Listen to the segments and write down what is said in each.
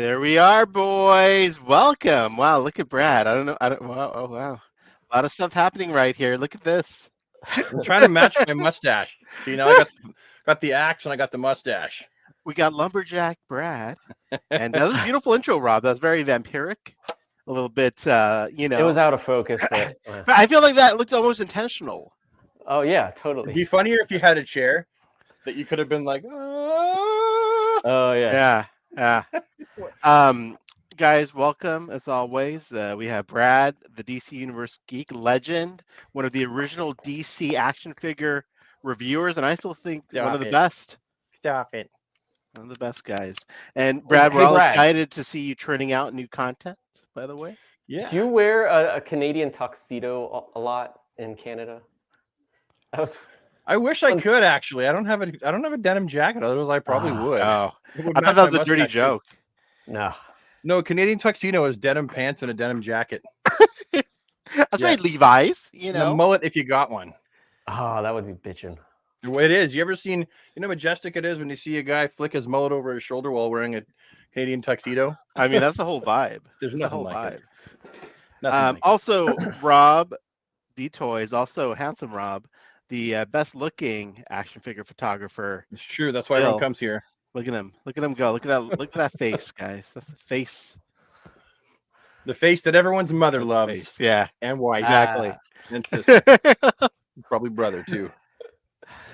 There we are, boys. Welcome. Wow, look at Brad. Wow, oh, wow. A lot of stuff happening right here. Look at this. I'm trying to match my mustache. See, now I got the axe and I got the mustache. We got Lumberjack Brad. And that was a beautiful intro, Rob. That was very vampiric. A little bit, It was out of focus, but But I feel like that looked almost intentional. oh yeah, It'd totally. be funnier if you had a chair that you could have been like, Oh yeah. Yeah. Guys, welcome as always. We have Brad, the DC Universe geek legend, one of the original DC action figure reviewers, and I still think one of the best. Stop it. One of the best guys. And Brad, Hey, we're all Brad. excited to see you turning out new content, by the way. Yeah. Do you wear a Canadian tuxedo a lot in Canada? I wish I could actually. I don't have a denim jacket, otherwise I probably would. Oh, It would I thought match that was my a dirty mustache, too. joke. No. Canadian tuxedo is denim pants and a denim jacket. That's right, Levi's, And a mullet if you got one. Oh, that would be bitching. It is. You ever seen, you know how majestic it is when you see a guy flick his mullet over his shoulder while wearing a Canadian tuxedo? I mean, that's the whole vibe. There's That's the nothing whole like vibe. it. Nothing like it. Also, Rob D Toys, also handsome Rob, the best looking action figure photographer. It's true. That's why everyone comes here. Look at him. Look at him go. Look at that. Look at that face, guys. That's the face. The face that everyone's mother Face. loves. Yeah, And wife. exactly. And sister. Probably brother, too.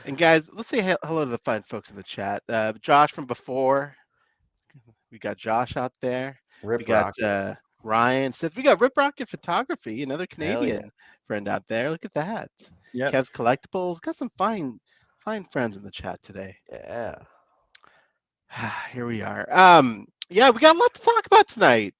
And guys, let's say hello to the fine folks in the chat. Josh from before. We got Josh out there. Rip We got Ryan. Seth. We got Rip Rocket Photography, another Canadian friend out there. Look at that. Yeah. Kev's Collectibles. Got some fine friends in the chat today. Yeah. Here we are. Yeah, we got a lot to talk about tonight.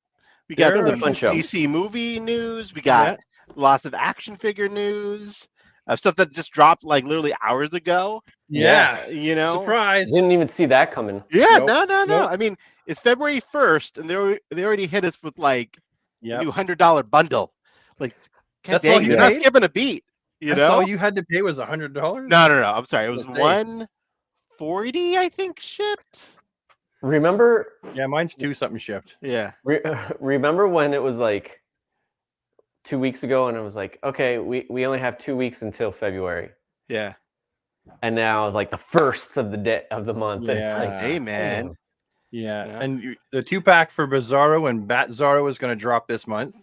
We got There some are fun show. DC movie news. We got lots of action figure news. Stuff that just dropped like literally hours ago. Yeah. You know. Surprise. Didn't even see that coming. Yeah. Nope. No. I mean, it's February 1st, and they already hit us with like Yeah. a new $100 bundle. Like, That's dang, all you they're not paid? skipping a beat. You That's all know. you had to pay was $100? No. I'm sorry. It was Let's see. 140, I think, shipped. Remember? Yeah, mine's 2 something shipped. Yeah. Remember when it was like 2 weeks ago, and it was like, okay, we only have 2 weeks until February, Yeah. and now it's like the first of the day of the month. and Yeah. It's like, Hey, man. damn. Yeah. Yeah. And the 2-pack for Bizarro and Bat Zorro is going to drop this month.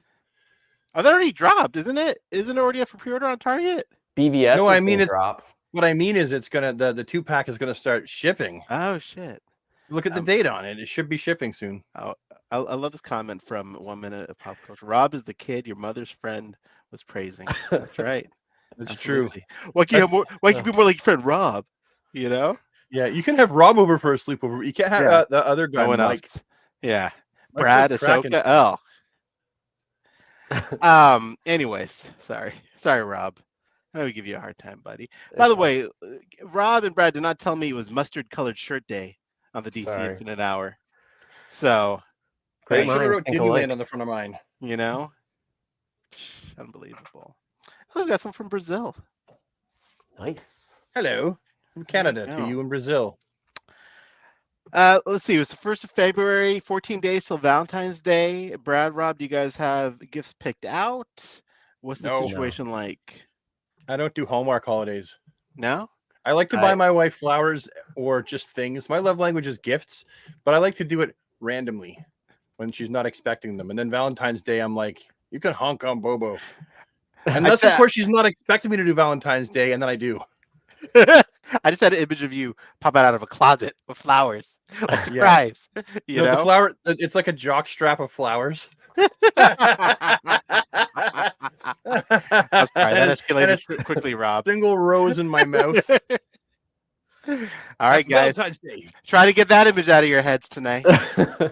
Oh, that already dropped, isn't it? Isn't it already up for pre-order on Target? BVS. No, is I mean, gonna it's- drop. What I mean is it's going to the 2-pack is going to start shipping. Oh shit! Look at the date on it. It should be shipping soon. I love this comment from 1 Minute of Pop Culture. Rob is the kid your mother's friend was praising. That's right. That's true. Absolutely. Why can't you be more like your friend Rob? You know? Yeah, you can have Rob over for a sleepover. You can't have Yeah. the other guy, No one Mike. else. Yeah. Mike Brad, was cracking. Ahsoka. Anyways, sorry, Rob. I would give you a hard time, buddy. By the way, Rob and Brad did not tell me it was mustard colored shirt day on the DC Sorry. Infinite Hour. So, I Great should have minds wrote think Disneyland alike. on the front of mine. you know, unbelievable. Oh, we got some from Brazil. Nice. Hello from Canada go. to you in Brazil. Let's see. It was the 1st of February, 14 days till Valentine's Day. Brad, Rob, do you guys have gifts picked out? What's the No. situation like? I don't do Hallmark holidays. No? I like to buy my wife flowers or just things. My love language is gifts, but I like to do it randomly when she's not expecting them. And then Valentine's Day, I'm like, you can honk on Bobo. Unless, of course, she's not expecting me to do Valentine's Day, and then I do. I just had an image of you popping out of a closet with flowers. Like surprise. You know? The flower, it's like a jock strap of flowers. I'm sorry, that escalated quickly, Rob. Single rose in my mouth. All right, guys. Valentine's Day. Try to get that image out of your heads tonight.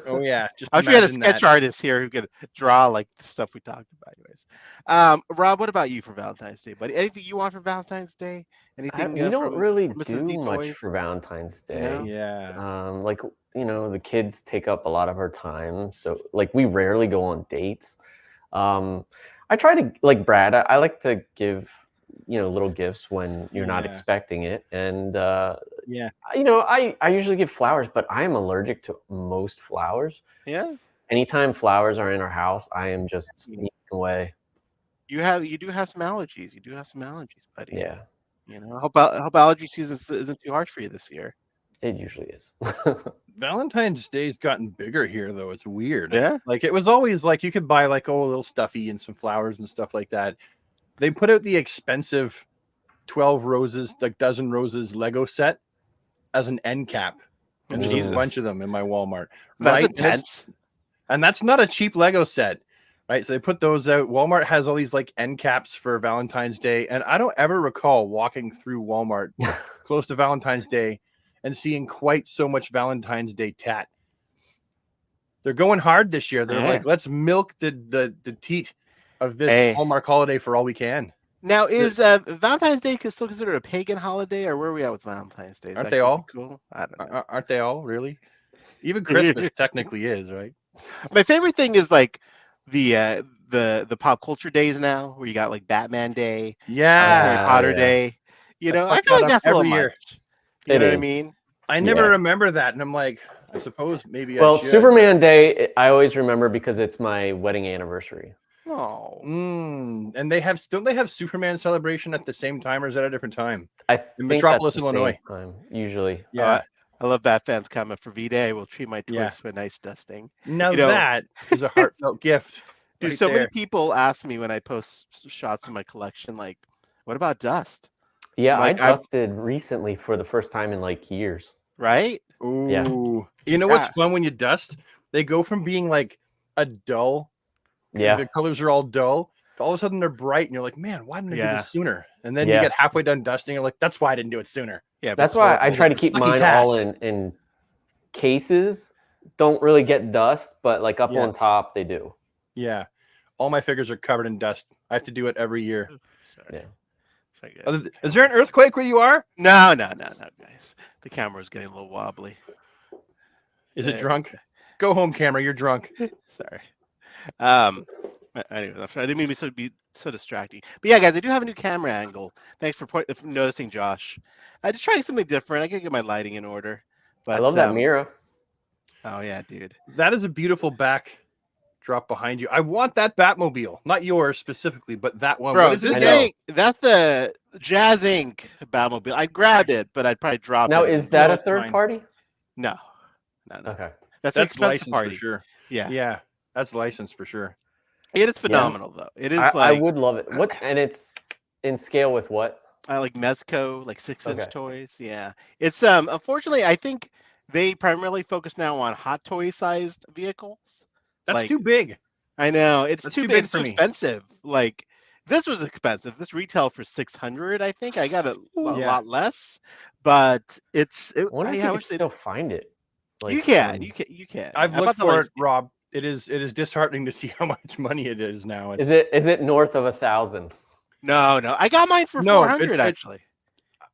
Oh, yeah. Just I'm sure we had a imagine sketch that. artist here who could draw like the stuff we talked about. Anyways, Rob, what about you for Valentine's Day, buddy? Anything you want for Valentine's Day? Anything? We don't really Mrs. do D much Toys? for Valentine's Day. No? Yeah. Like, the kids take up a lot of our time, so like we rarely go on dates. I try to, like Brad, I like to give little gifts when you're not Yeah. expecting it, and Yeah. I usually give flowers, but I am allergic to most flowers. Yeah. Anytime flowers are in our house, I am just sneaking away. You do have some allergies. You do have some allergies, buddy. Yeah, I hope allergy season isn't too harsh for you this year. it usually is. Valentine's Day's gotten bigger here, though. It's weird. Yeah. Like it was always like you could buy like a little stuffy and some flowers and stuff like that. They put out the expensive 12 roses, like dozen roses Lego set as an end cap. And there's Jesus. a bunch of them in my Walmart. That's right? intense. And that's not a cheap Lego set. Right. So they put those out. Walmart has all these like end caps for Valentine's Day. And I don't ever recall walking through Walmart close to Valentine's Day and seeing quite so much Valentine's Day tat. They're going hard this year. They're like, let's milk the teat of this Hallmark holiday for all we can. Now, is Valentine's Day still considered a pagan holiday, or where are we at with Valentine's Day? Aren't they all cool? I don't know. Aren't they all really? Even Christmas technically is, right? My favorite thing is like the pop culture days now, where you got like Batman Day, Harry Potter Day. I feel like that's a little much. You know what I mean? I never remember that, and I'm like, I suppose maybe. Well, Superman Day, I always remember because it's my wedding anniversary. Oh, and don't they have Superman celebration at the same time, or is that a different time? I think in Metropolis, Illinois. Usually. Yeah. I love Batman's comment for V-Day. I will treat my toys to a nice dusting. Now that is a heartfelt gift. Dude, right so there. many people ask me when I post shots of my collection, like, what about dust? Yeah, I dusted recently for the first time in like years. Right? Ooh. Yeah. You know what's fun when you dust? They go from being like a dull, the colors are all dull, to all of a sudden they're bright, and you're like, man, why didn't I do this sooner? And then you get halfway done dusting, you're like, that's why I didn't do it sooner. Yeah, that's why I try to keep mine all in cases. Don't really get dust, but like up on top, they do. Yeah. All my figures are covered in dust. I have to do it every year. Sorry. Yeah. Is there an earthquake where you are? No, guys. The camera's getting a little wobbly. Is it drunk? Go home, camera. You're drunk. Sorry. Anyway, I didn't mean to be so distracting. But yeah, guys, I do have a new camera angle. Thanks for noticing, Josh. I just trying something different. I gotta get my lighting in order. But I love that mirror. Oh yeah, dude. That is a beautiful backdrop behind you. I want that Batmobile, not yours specifically, but that one. Bro, what is this it? thing, that's the Jazz Inc. Batmobile. I grabbed it, but I'd probably drop it. Now, is that a third party? No. Okay. That's licensed party. for sure. Yeah. Yeah. That's licensed for sure. It is phenomenal though. It is I would love it. And it's in scale with what? I like Mezco, like 6-inch toys. Yeah. It's unfortunately I think they primarily focus now on hot toy sized vehicles. That's too big. I know. It's too big. It's for too me. expensive. Like this was expensive. This retailed for $600, I think. I got a lot less. But I wonder if you can still find it. Like, you can. I've looked for it, Rob. It is disheartening to see how much money it is now. Is it north of 1,000? No. I got mine for 400 actually.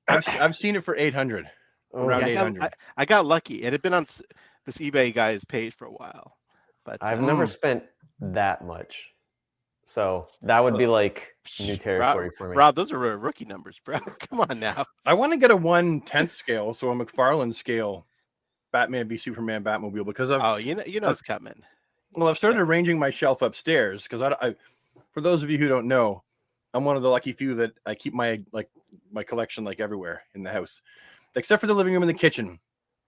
I've seen it for 800. Around 800. I got lucky. It had been on this eBay guy's page for a while. But I've never spent that much. So that would be like new territory for me. Rob, those are rookie numbers, bro. Come on now. I want to get a 1/10 scale, so a McFarlane scale Batman v Superman Batmobile, because it's coming. Well, I've started arranging my shelf upstairs because I for those of you who don't know, I'm one of the lucky few that I keep my collection like everywhere in the house, except for the living room and the kitchen.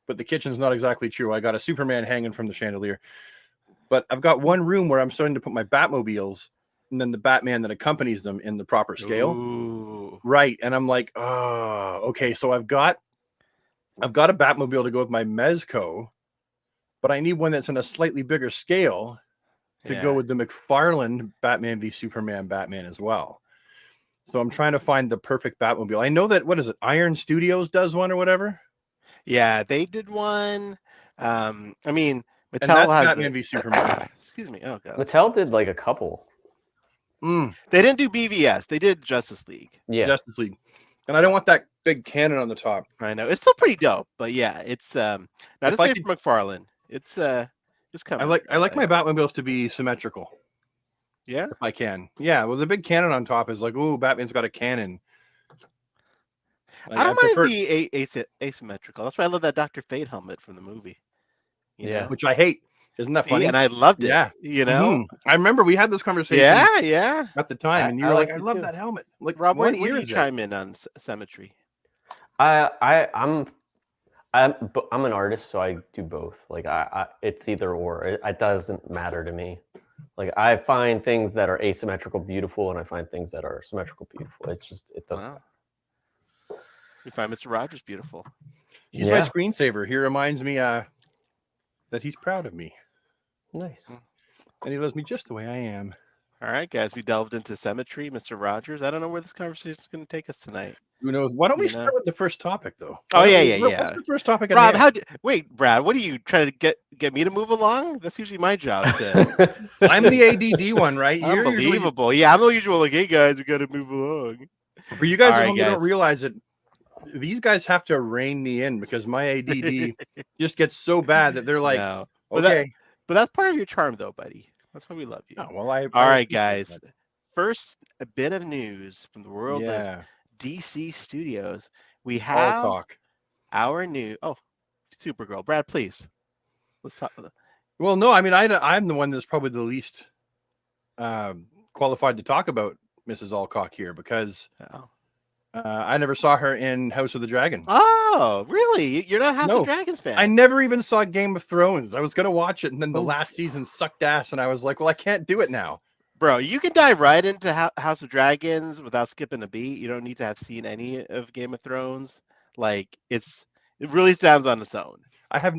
But the kitchen's not exactly true. I got a Superman hanging from the chandelier, but I've got one room where I'm starting to put my Batmobiles and then the Batman that accompanies them in the proper scale. Ooh. Right, and I'm like, oh, okay. So I've got a Batmobile to go with my Mezco, but I need one that's in a slightly bigger scale to go with the McFarlane Batman v Superman Batman as well. So I'm trying to find the perfect Batmobile. I know that, what is it, Iron Studios does one or whatever? Yeah, they did one. I mean, Mattel has Batman v Superman. Excuse me. Oh god. Mattel did like a couple. They didn't do BVS. They did Justice League. Yeah, Justice League. And I don't want that big cannon on the top. I know. It's still pretty dope, but yeah, it's not as big for McFarlane. It's coming. I like my Batmobiles to be symmetrical. Yeah, if I can. Yeah, well, the big cannon on top is like, ooh, Batman's got a cannon. I don't mind the asymmetrical. That's why I love that Dr. Fate helmet from the movie. You know? Which I hate. Isn't that funny? And I loved it. Yeah. You know? I remember we had this conversation at the time, and you were like, I love that helmet. Like, Rob, what when year you is chime in on symmetry? I'm an artist, so I do both. Like it's either or. It doesn't matter to me. Like I find things that are asymmetrical beautiful, and I find things that are symmetrical beautiful. It doesn't. Wow. You find Mr. Rogers beautiful. He's my screensaver. He reminds me that he's proud of me. Nice. And he loves me just the way I am. All right, guys, we delved into symmetry, Mr. Rogers. I don't know where this conversation is going to take us tonight. Who knows? Why don't we start with the first topic, though? Oh, yeah. What's the first topic? Rob, wait, Brad, what are you trying to get me to move along? That's usually my job. I'm the ADD one, right? You're unbelievable. I'm the usual, like, hey, guys, we got to move along. For you guys who don't realize it, these guys have to rein me in because my ADD just gets so bad that they're like, okay. But that's part of your charm, though, buddy. That's why we love you. Oh, well, all right, guys. First, a bit of news from the world of DC Studios. We have our new Supergirl. Brad, please. Let's talk about that. Well, no, I mean, I'm the one that's probably the least qualified to talk about Mrs. Alcock here because I never saw her in House of the Dragon. Oh, really? You're not House of the Dragons fan? I never even saw Game of Thrones. I was going to watch it, and then the last season sucked ass, and I was like, well, I can't do it now. Bro, you can dive right into House of Dragons without skipping a beat. You don't need to have seen any of Game of Thrones. Like, it really stands on its own. I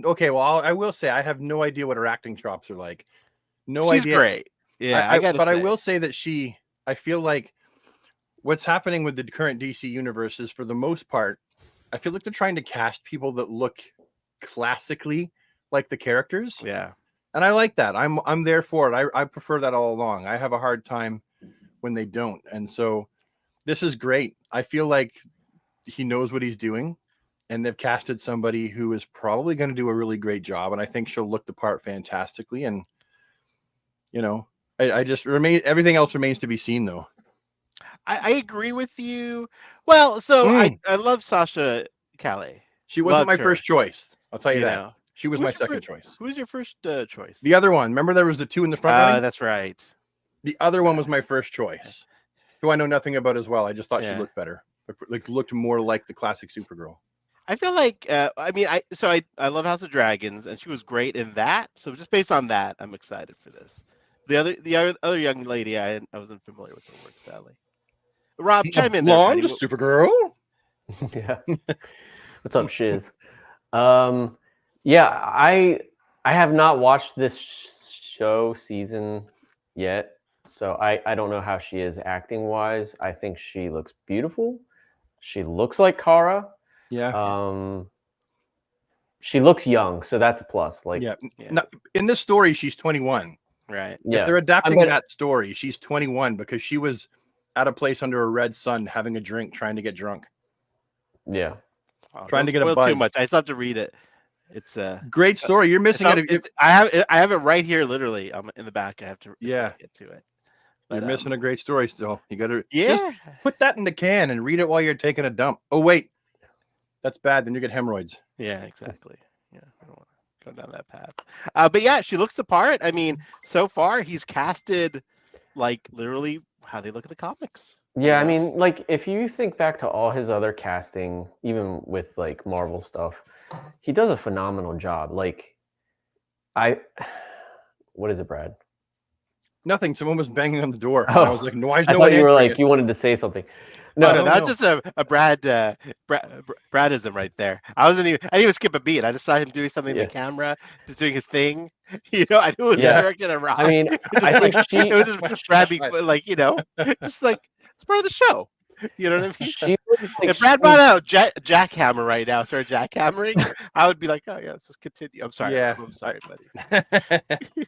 will say I have no idea what her acting chops are like. She's great. Yeah, I will say that I feel like what's happening with the current DC universe is, for the most part, I feel like they're trying to cast people that look classically like the characters. Yeah. And I like that. I'm there for it. I prefer that all along. I have a hard time when they don't. And so this is great. I feel like he knows what he's doing, and they've casted somebody who is probably going to do a really great job. And I think she'll look the part fantastically. And, I just everything else remains to be seen, though. I agree with you. Well, so I love Sasha Calais. She wasn't my first choice. I'll tell you that. She was my second choice. Who was your first choice? The other one. Remember there was the two in the front? That's right. The other one was my first choice, who I know nothing about as well. I just thought she looked better. Like looked more like the classic Supergirl. I feel like, I love House of Dragons, and she was great in that. So just based on that, I'm excited for this. The other young lady, I wasn't familiar with her work, sadly. Rob, chime in there. Blonde Supergirl. Yeah. What's up, Shiz? I have not watched this season yet, so I don't know how she is acting wise. I think she looks beautiful. She looks like Kara. Yeah. She looks young, so that's a plus. Like, No, in this story, she's 21. Right. Yeah. If they're adapting that story, she's 21 because she was at a place under a red sun having a drink, trying to get drunk. Yeah. Trying to get a buzz. Too much. I still have to read it. It's a great story. You're missing it. I have it right here, literally. In the back. I have to get to it. But, you're missing a great story still. You got to just put that in the can and read it while you're taking a dump. Oh wait, that's bad. Then you get hemorrhoids. Yeah, exactly. Yeah, I don't want to go down that path. But yeah, she looks the part. I mean, so far he's casted like literally how they look at the comics. Yeah, I mean, like if you think back to all his other casting, even with like Marvel stuff, he does a phenomenal job. Like, what is it, Brad? Nothing. Someone was banging on the door. Oh, I was like, no, why is no I one thought you were like it? You wanted to say something. No, that's just a Bradism right there. I didn't even skip a beat. I just saw him doing something in the camera, just doing his thing. I knew it was directed at Rob. I mean, I think it was just Brad being like, just like it's part of the show. You know what I mean? If Brad brought out jackhammer right now, started jackhammering, I would be like, oh yeah, let's just continue. I'm sorry. Yeah, I'm sorry, buddy.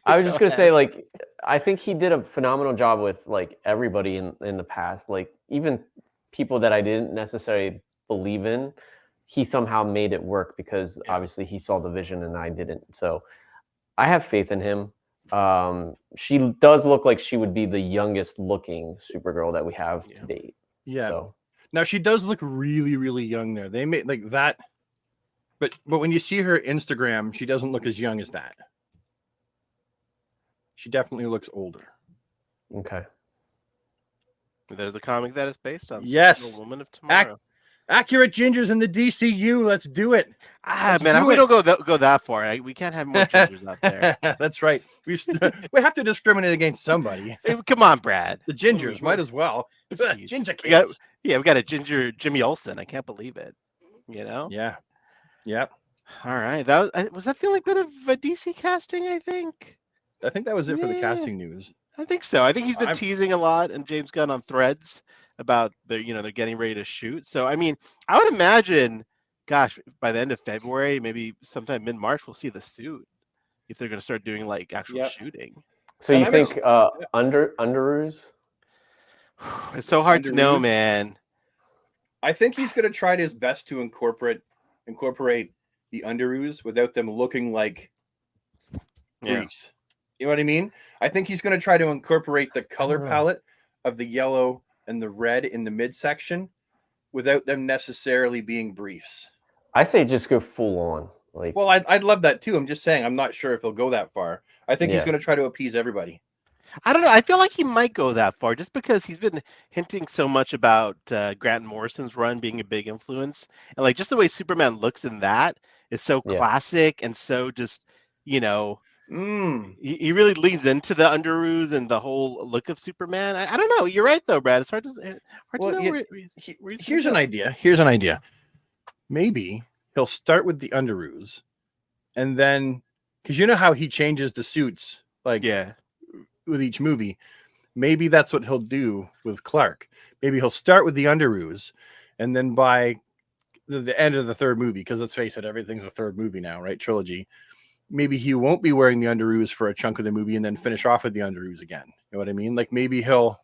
I was just gonna say, like, I think he did a phenomenal job with like everybody in the past, like even people that I didn't necessarily believe in. He somehow made it work because obviously he saw the vision and I didn't. So I have faith in him. She does look like she would be the youngest looking Supergirl that we have to date. Yeah. So. Now she does look really, really young there. They made like that, but when you see her Instagram, she doesn't look as young as that. She definitely looks older. Okay. There's a comic that is based on Yes. Supergirl, Woman of Tomorrow. Accurate gingers in the DCU. Let's do it. Man, we don't go that far. We can't have more gingers out there. That's right. We have to discriminate against somebody. Hey, come on, Brad. The gingers might as well. Jeez. Ginger kids. We got a ginger Jimmy Olsen. I can't believe it. You know? Yeah. Yep. All right. Was that the only bit of DC casting, I think? I think that was it for the casting news. I think so. I think he's been teasing a lot, and James Gunn on Threads about they're getting ready to shoot. So I mean, I would imagine, gosh, by the end of February, maybe sometime mid-March, we'll see the suit if they're going to start doing like actual shooting. So you think Underoos? It's so hard to know, man. I think he's going to try his best to incorporate the Underoos without them looking like briefs. You know what I mean? I think he's going to try to incorporate the color palette of the yellow and the red in the midsection without them necessarily being briefs. I say just go full on. Like, well, I'd love that too. I'm just saying I'm not sure if he'll go that far. I think he's going to try to appease everybody. I don't know. I feel like he might go that far just because he's been hinting so much about Grant Morrison's run being a big influence. And like just the way Superman looks in that is so classic and so just, he really leans into the Underoos and the whole look of Superman. I don't know. You're right though, Brad. It's hard to know where here's an idea. Here's an idea. Maybe he'll start with the Underoos, and then because you know how he changes the suits, like with each movie. Maybe that's what he'll do with Clark. Maybe he'll start with the Underoos, and then by the end of the third movie, because let's face it, everything's a third movie now, right? Trilogy. Maybe he won't be wearing the Underoos for a chunk of the movie and then finish off with the Underoos again. You know what I mean? Like maybe he'll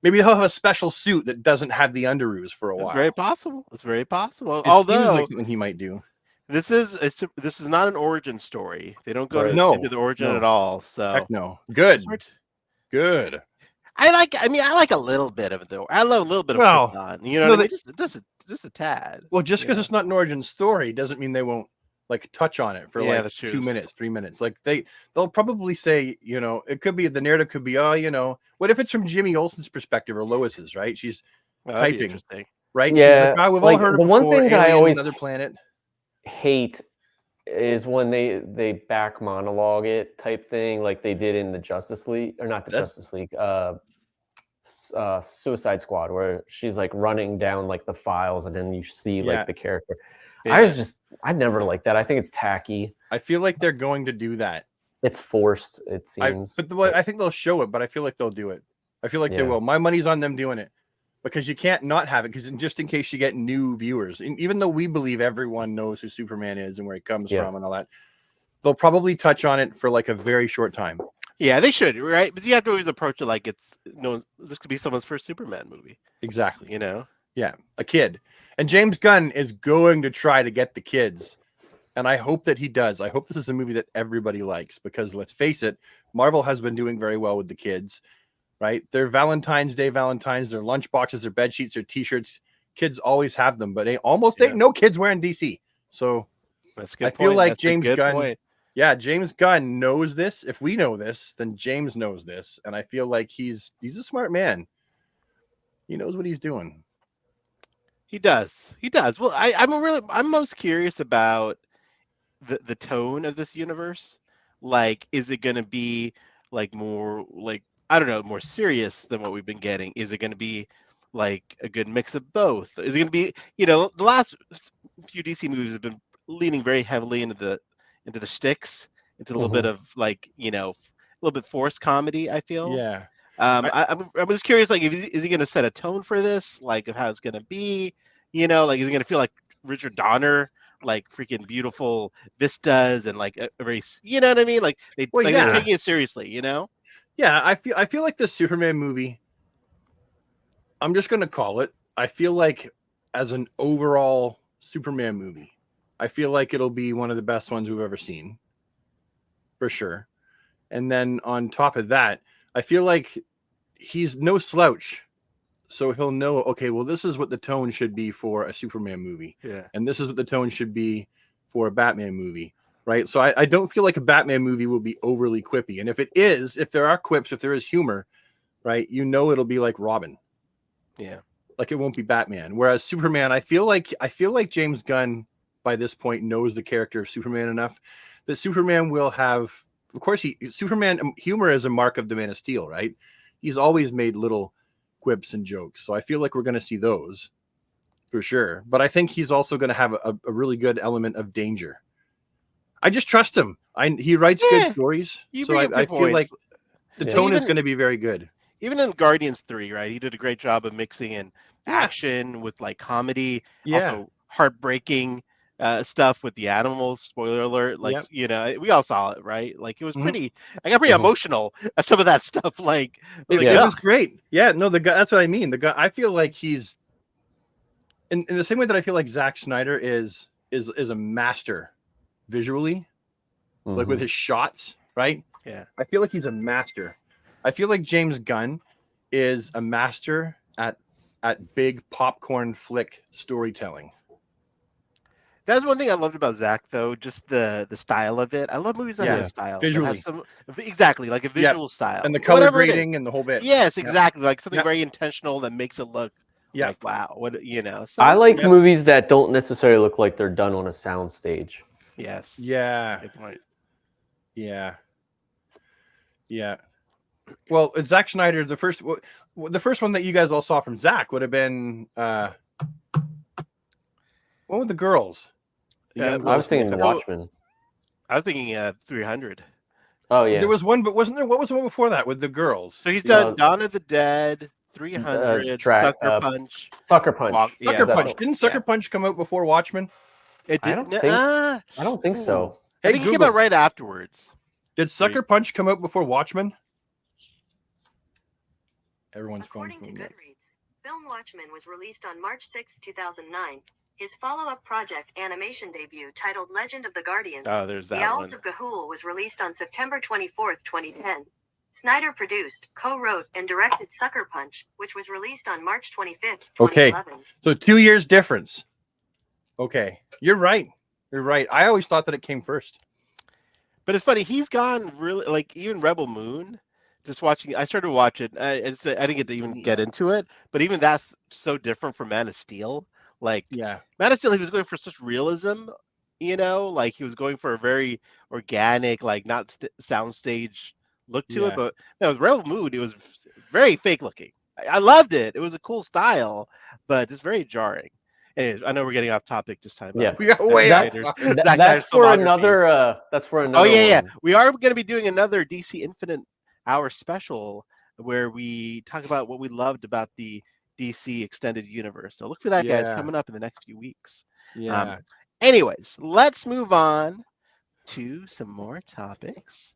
have a special suit that doesn't have the Underoos for a while. It's very possible. It's very possible. It seems like something he might do. This is not an origin story. They don't go into the origin at all. So heck no. Good. I like a little bit of it though. I love a little bit of Krypton. You know what I mean? Just a tad. Well, just because it's not an origin story doesn't mean they won't like touch on it for like 2 minutes, 3 minutes. Like they'll probably say, it could be the narrative could be, what if it's from Jimmy Olsen's perspective or Lois's, right? She's typing, right? Yeah. She's like, we've all heard of the one thing that I always another planet hate is when they back monologue it type thing, like they did in the Justice League, or not the Justice League, Suicide Squad, where she's like running down like the files and then you see like the character. I never like that. I think it's tacky. I feel like they're going to do that. It's forced, it seems. I think they'll show it, but I feel like they'll do it. I feel like they will. My money's on them doing it because you can't not have it, because just in case you get new viewers, and even though we believe everyone knows who Superman is and where he comes from and all that, they'll probably touch on it for like a very short time. Yeah, they should, right? But you have to always approach it like this could be someone's first Superman movie. Exactly. Yeah, a kid. And James Gunn is going to try to get the kids. And I hope that he does. I hope this is a movie that everybody likes, because let's face it, Marvel has been doing very well with the kids, right? Their Valentine's, their lunch boxes, their bed sheets, their t-shirts, kids always have them, but ain't no kids wearing DC. So that's a good I feel like that's James Gunn, James Gunn knows this. If we know this, then James knows this. And I feel like he's a smart man. He knows what he's doing. He does. Well, I'm most curious about the tone of this universe. Like, is it going to be like more like, I don't know, more serious than what we've been getting? Is it going to be like a good mix of both? Is it going to be, the last few DC movies have been leaning very heavily into the shticks, into a little bit of like, a little bit forced comedy, I feel. Yeah. I'm just curious, like, is he going to set a tone for this, like, of how it's going to be? Like, is it going to feel like Richard Donner, like freaking beautiful vistas and like a very, you know what I mean? Like they're taking it seriously, Yeah, I feel like the Superman movie, I'm just going to call it, I feel like as an overall Superman movie, I feel like it'll be one of the best ones we've ever seen, for sure. And then on top of that, I feel like he's no slouch. so he'll know, okay, well, this is what the tone should be for a Superman movie. Yeah. And this is what the tone should be for a Batman movie, right? So I don't feel like a Batman movie will be overly quippy. And if there are quips, if there is humor, right, it'll be like Robin. Yeah. Like it won't be Batman. Whereas Superman, I feel like James Gunn by this point knows the character of Superman enough that Superman will have, of course, Superman humor is a mark of the Man of Steel, right? He's always made little quips and jokes. So I feel like we're going to see those for sure. But I think he's also going to have a really good element of danger. I just trust him. He writes good stories. So I feel like the tone is going to be very good. Even in Guardians 3, right? He did a great job of mixing in action with like comedy, also heartbreaking stuff with the animals. Spoiler alert! Like we all saw it, right? Like it was pretty. I got pretty emotional at some of that stuff. Like it was great. Yeah, no, the guy. That's what I mean. The guy. I feel like he's in the same way that I feel like Zack Snyder is a master visually, like with his shots, right? Yeah, I feel like he's a master. I feel like James Gunn is a master at big popcorn flick storytelling. That's one thing I loved about Zach, though, just the style of it. I love movies that have a style. Visually. Exactly, like a visual style. And the color grading and the whole bit. Yes, exactly. Like something very intentional that makes it look like, wow, So, I like movies that don't necessarily look like they're done on a sound stage. Yes. Yeah. Good point. Yeah. Yeah. Well, Zack Snyder, the first one that you guys all saw from Zack would have been one with the girls. I was thinking Watchmen. I was thinking 300. Oh yeah, there was one, but wasn't there? What was the one before that with the girls? So he's done Dawn of the Dead, 300, Sucker Punch. Sucker Punch. Sucker Punch. Didn't Sucker Punch come out before Watchmen? It did. I don't think so. I think it came out right afterwards. Did Sucker Punch come out before Watchmen? Everyone's phone's According to Goodreads, film Watchmen was released on March 6, 2009. His follow-up project animation debut titled Legend of the Guardians, The Owls of Ga'Hoole was released on September 24, 2010. Snyder produced, co-wrote, and directed Sucker Punch, which was released on March 25, 2011. Okay, so 2 years difference. Okay, you're right. You're right. I always thought that it came first. But it's funny, he's gone really, like, even Rebel Moon, just watching, I started to watch it. I didn't get to even get into it, but even that's so different from Man of Steel. Like, Man of Steel, he was going for such realism, like he was going for a very organic, like not soundstage look to it. But with Rebel Moon, it was very fake looking. I loved it. It was a cool style, but it's very jarring. Anyways, I know we're getting off topic this time. Yeah, we got way that's for another. That's for another. Oh yeah. We are going to be doing another DC Infinite Hour special where we talk about what we loved about the DC Extended Universe. So look for that, guys, coming up in the next few weeks. Yeah. Anyways, let's move on to some more topics.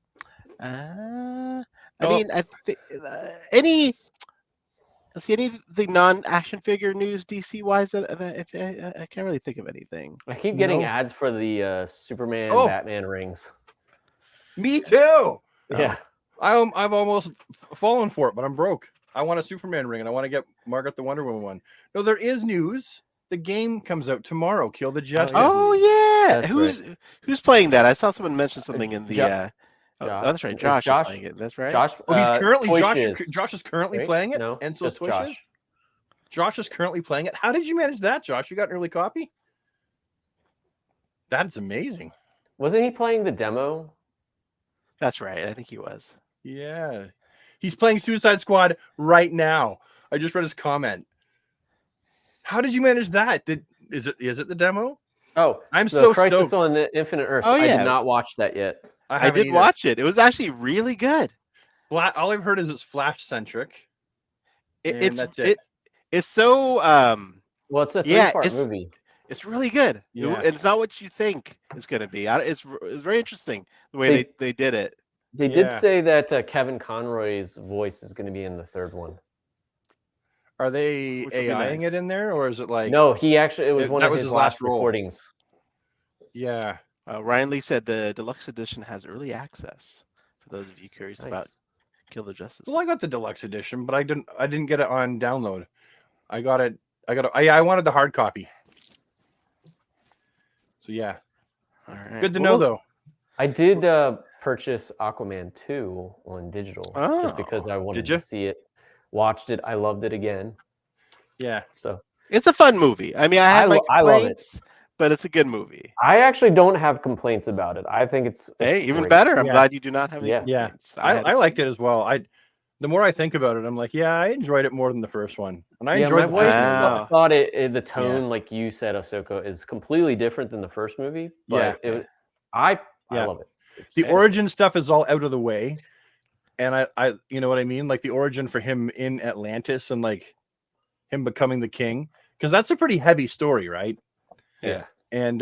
I think anything non-action figure news DC wise that I can't really think of anything. I keep getting ads for the Superman Batman rings. Me too. Yeah. I've almost fallen for it, but I'm broke. I want a Superman ring and I want to get Margaret the Wonder Woman one. No, there is news. The game comes out tomorrow. Kill the Justice. Oh yeah. Who's playing that? I saw someone mention something in the that's right. Josh is playing it. That's right. Josh, he's currently Josh is currently playing it. No, and so it's Swish Josh. is. Josh is currently playing it. How did you manage that, Josh? You got an early copy? That's amazing. Wasn't he playing the demo? That's right. I think he was. Yeah. He's playing Suicide Squad right now. I just read his comment. How did you manage that? Is it the demo? Oh, I'm so Crisis stoked. on the Infinite Earth. Oh, yeah. I did not watch that yet. I did watch it. It was actually really good. All I've heard is it's Flash centric. It's so well, it's a three-part movie. It's really good. Yeah. It's not what you think it's going to be. It's very interesting the way they did it. They did say that Kevin Conroy's voice is going to be in the third one. Are they AIing it in there, or is it like? No, it was one of his last recordings. Yeah. Ryan Lee said the deluxe edition has early access for those of you curious about Kill the Justice. Well, I got the deluxe edition, but I didn't get it on download. I got it. I wanted the hard copy. So yeah. All right. Good to know though. I did purchase Aquaman 2 on digital just because I wanted to see it. Watched it. I loved it again. Yeah. So it's a fun movie. I mean, I love it, but it's a good movie. I actually don't have complaints about it. I think it's even great. better. I'm glad you do not have any complaints. I liked it as well. The more I think about it, I'm like, yeah, I enjoyed it more than the first one, and I enjoyed the first one. Thought the tone, like you said, Ahsoka, is completely different than the first movie. But I love it. The origin stuff is all out of the way, and I you know what I mean, like the origin for him in Atlantis and like him becoming the king, because that's a pretty heavy story, right? Yeah, and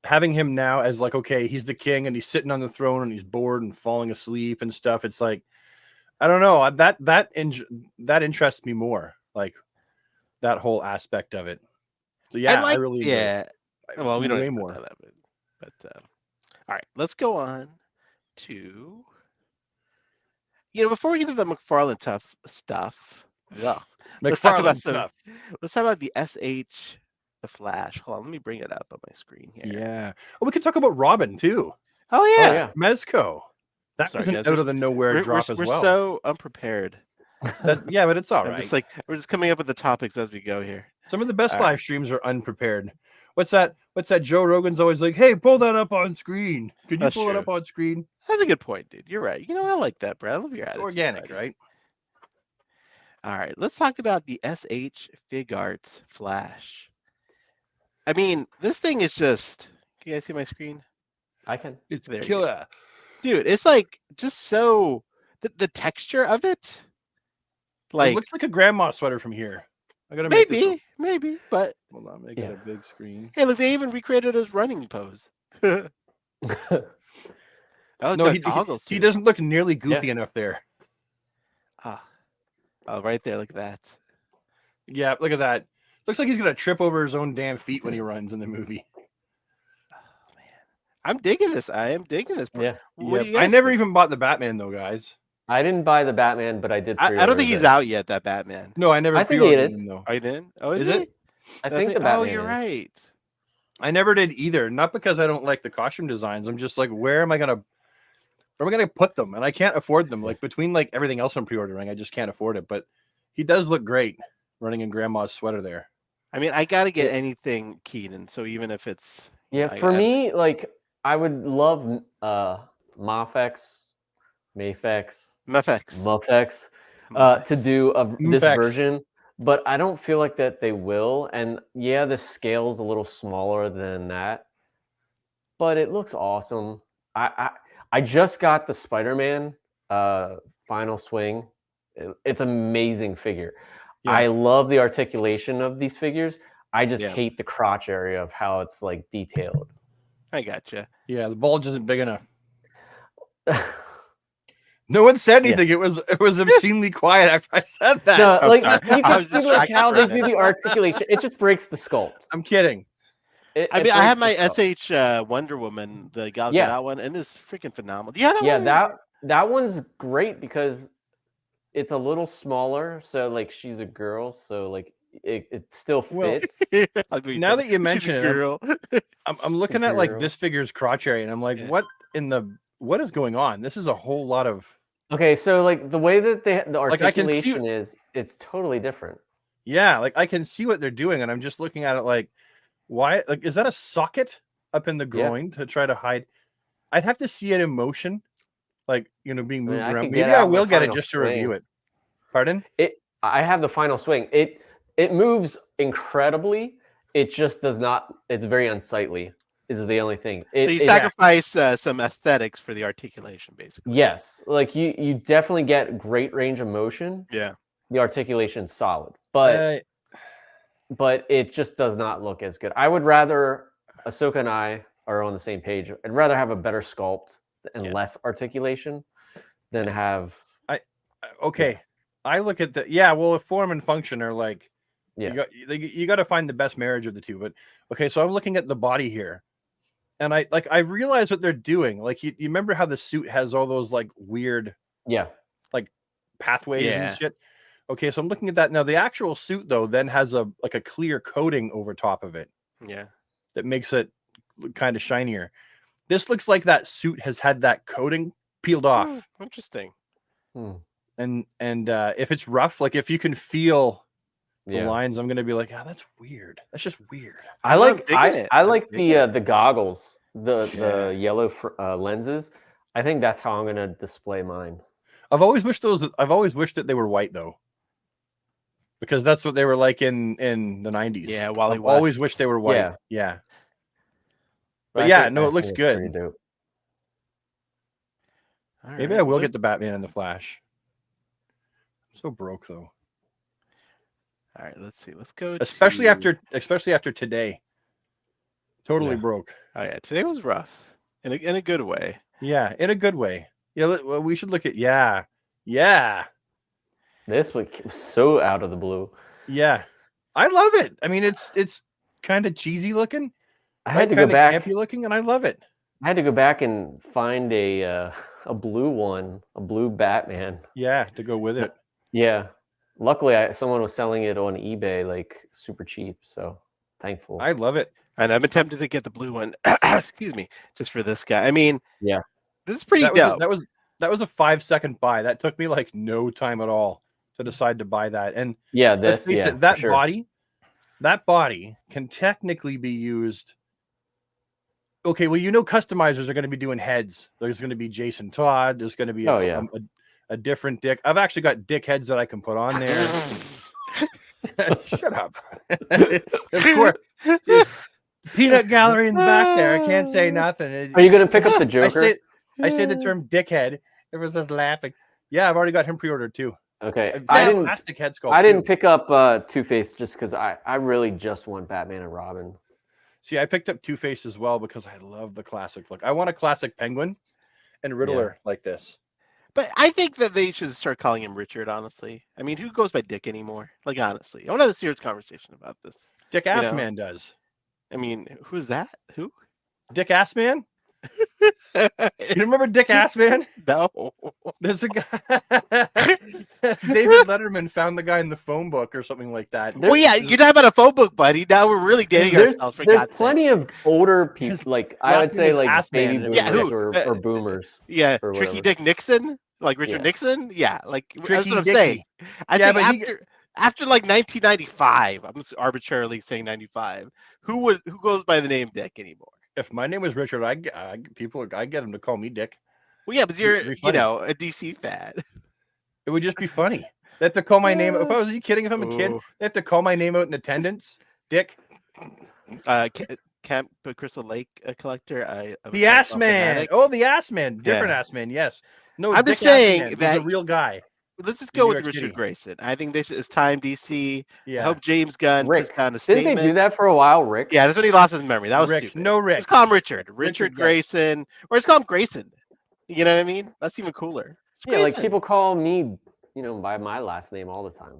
having him now as like, okay, he's the king and he's sitting on the throne and he's bored and falling asleep and stuff. It's like, I don't know, that interests me more, like that whole aspect of it. So yeah, I really well, we don't way more. But all right, let's go on to before we get to the McFarlane stuff. Yeah, let's talk about the SH. The Flash. Hold on, let me bring it up on my screen here. Yeah. Oh, we could talk about Robin too. Oh yeah. Mezco. That was an out of the nowhere drop as well. We're so unprepared. But it's all right. We're just coming up with the topics as we go here. Some of the best live streams are unprepared. What's that? Joe Rogan's always like, hey, pull that up on screen. Could you pull it up on screen? That's a good point, dude. You're right. I like that, Brad. I love your attitude. It's organic, right? All right. Let's talk about the SH Fig Arts Flash. I mean, this thing is just. Can you guys see my screen? I can. It's killer, dude. It's like just so the texture of it. Like it looks like a grandma sweater from here. I gotta maybe, but hold on, make it a big screen. Hey, look, they even recreated his running pose. No, he doesn't look nearly goofy enough there. Oh, right there. Look at that. Yeah, look at that. Looks like he's gonna trip over his own damn feet when he runs in the movie. Oh man, I'm digging this. I am digging this. Yeah. I never even bought the Batman though, guys. I didn't buy the Batman, but I did. I don't think he's out yet. That Batman. No, I never. I think it is. Though. Oh, you didn't? Oh, is it? I think the Batman. Oh, you're right. I never did either. Not because I don't like the costume designs. I'm just like, where am I gonna put them? And I can't afford them. Like between like everything else I'm pre-ordering, I just can't afford it. But he does look great running in Grandma's sweater there. I mean, I gotta get anything Keenan. So even if it's for me, like I would love Mafex to do this version, but I don't feel like that they will. And yeah, the scale's a little smaller than that, but it looks awesome. I just got the Spider-Man final swing. It's an amazing figure. Yeah. I love the articulation of these figures. I just hate the crotch area of how it's like detailed. I gotcha. Yeah, the bulge isn't big enough. No one said anything. It was obscenely quiet after I said that. No, like you can see like how they do the articulation. It just breaks the sculpt. I'm kidding. I mean, I have my SH Wonder Woman, the Gal Gadot one, and it's freaking phenomenal. That one's great because it's a little smaller, so like she's a girl, so like it still fits. Now that you mention it, I'm looking at like this figure's crotch area, and I'm like, what is going on? This is a whole lot of. Okay, so like the way that the articulation is, it's totally different. Yeah, like I can see what they're doing, and I'm just looking at it like, why? Like, is that a socket up in the groin to try to hide? I'd have to see it in motion. Like, being moved around. Maybe I will get it just to review it. Pardon? I have the final swing. It moves incredibly. It just does not. It's very unsightly. Is the only thing. So you sacrifice some aesthetics for the articulation, basically. Yes, like you definitely get great range of motion. Yeah. The articulation's solid, but it just does not look as good. I would rather Ahsoka and I are on the same page. I'd rather have a better sculpt and less articulation than have. I look at if form and function are like, you got to find the best marriage of the two. But okay, so I'm looking at the body here, and I realize what they're doing. Like you remember how the suit has all those like weird, like pathways and shit. Okay, so I'm looking at that now. The actual suit though then has a clear coating over top of it. Yeah. That makes it kind of shinier. This looks like that suit has had that coating peeled off. Interesting. And if it's rough, like if you can feel the lines, I'm gonna be like, that's weird. That's just weird. I like the goggles, the yellow lenses. I think that's how I'm gonna display mine. I've always wished that they were white though, because that's what they were like in the 90s. Yeah, Wally I've West. always wished they were white. Yeah. But it looks good. Maybe I will get the Batman and the Flash. I'm so broke though. All right, let's see. Let's go. Especially after today. Totally broke. Oh yeah, today was rough in a good way. Yeah, in a good way. Yeah, well, we should look at This was so out of the blue. Yeah, I love it. I mean, it's kind of cheesy looking. I had to go back. Campy looking, and I love it. I had to go back and find a blue one, a blue Batman. Yeah, to go with it. Yeah. Luckily, someone was selling it on eBay, like super cheap. So thankful. I love it. And I'm tempted to get the blue one. Excuse me, just for this guy. I mean, this is pretty dope. That was a 5-second buy. That took me like no time at all to decide to buy that. And that body can technically be used. Okay, well, customizers are going to be doing heads. There's going to be Jason Todd. There's going to be a different Dick. I've actually got Dick heads that I can put on there. Shut up. Of course. Peanut gallery in the back there. I can't say nothing. Are you going to pick up the Joker? I say the term dickhead. Everyone's just laughing. Yeah, I've already got him pre-ordered too. Okay. I didn't pick up Two-Face just because I really just want Batman and Robin. See, I picked up Two-Face as well because I love the classic look. I want a classic Penguin and Riddler like this. But I think that they should start calling him Richard, honestly. I mean, who goes by Dick anymore? Like, honestly. I want to have a serious conversation about this. Dick Assman does. I mean, who's that? Who? Dick Assman? You remember Dick Assman? No. There's a guy. David Letterman found the guy in the phone book or something like that. Well, yeah, you're talking about a phone book, buddy. Now we're really dating ourselves. There's plenty of older people, like I would say, like baby boomers or boomers. Yeah, Tricky Dick Nixon, like Richard Nixon. Yeah, like Tricky that's what I'm Dicky. saying. I think after like 1995, I'm just arbitrarily saying 95. Who goes by the name Dick anymore? If my name was Richard, I get them to call me Dick. Well, yeah, but you're a DC fan. It would just be funny. They have to call my name. If I was, are you kidding? If I'm a kid, they have to call my name out in attendance. Dick. Camp Crystal Lake collector. The Ass Man. Oh, the Ass Man. Different Ass Man. Yes. No, I'm just saying that a real guy. Let's just go with Richard Grayson. I think this is time, DC. Yeah. I hope James Gunn puts down a statement. Didn't they do that for a while, Rick? Yeah, that's when he lost his memory. That was Rick. stupid. No, Rick. Let's call him Richard. Richard Grayson. Or let's call him Grayson. You know what I mean? That's even cooler. Yeah, like people call me, by my last name all the time.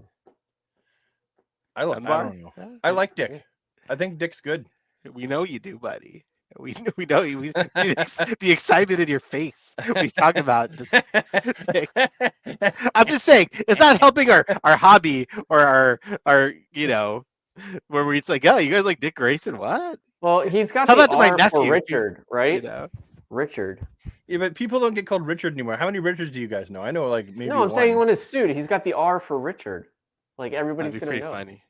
I don't know. I like Dick. I think Dick's good. We know you do, buddy. We know you. The excitement in your face when you talk about this. I'm just saying, it's not helping our hobby or our where it's like, oh, you guys like Dick Grayson? What? Well, he's got Tell the that to my R nephew. for Richard, right? Richard. Yeah, but people don't get called Richard anymore. How many Richards do you guys know? I know like maybe No, I'm saying on his suit, he's got the R for Richard. Like everybody's gonna know. Funny.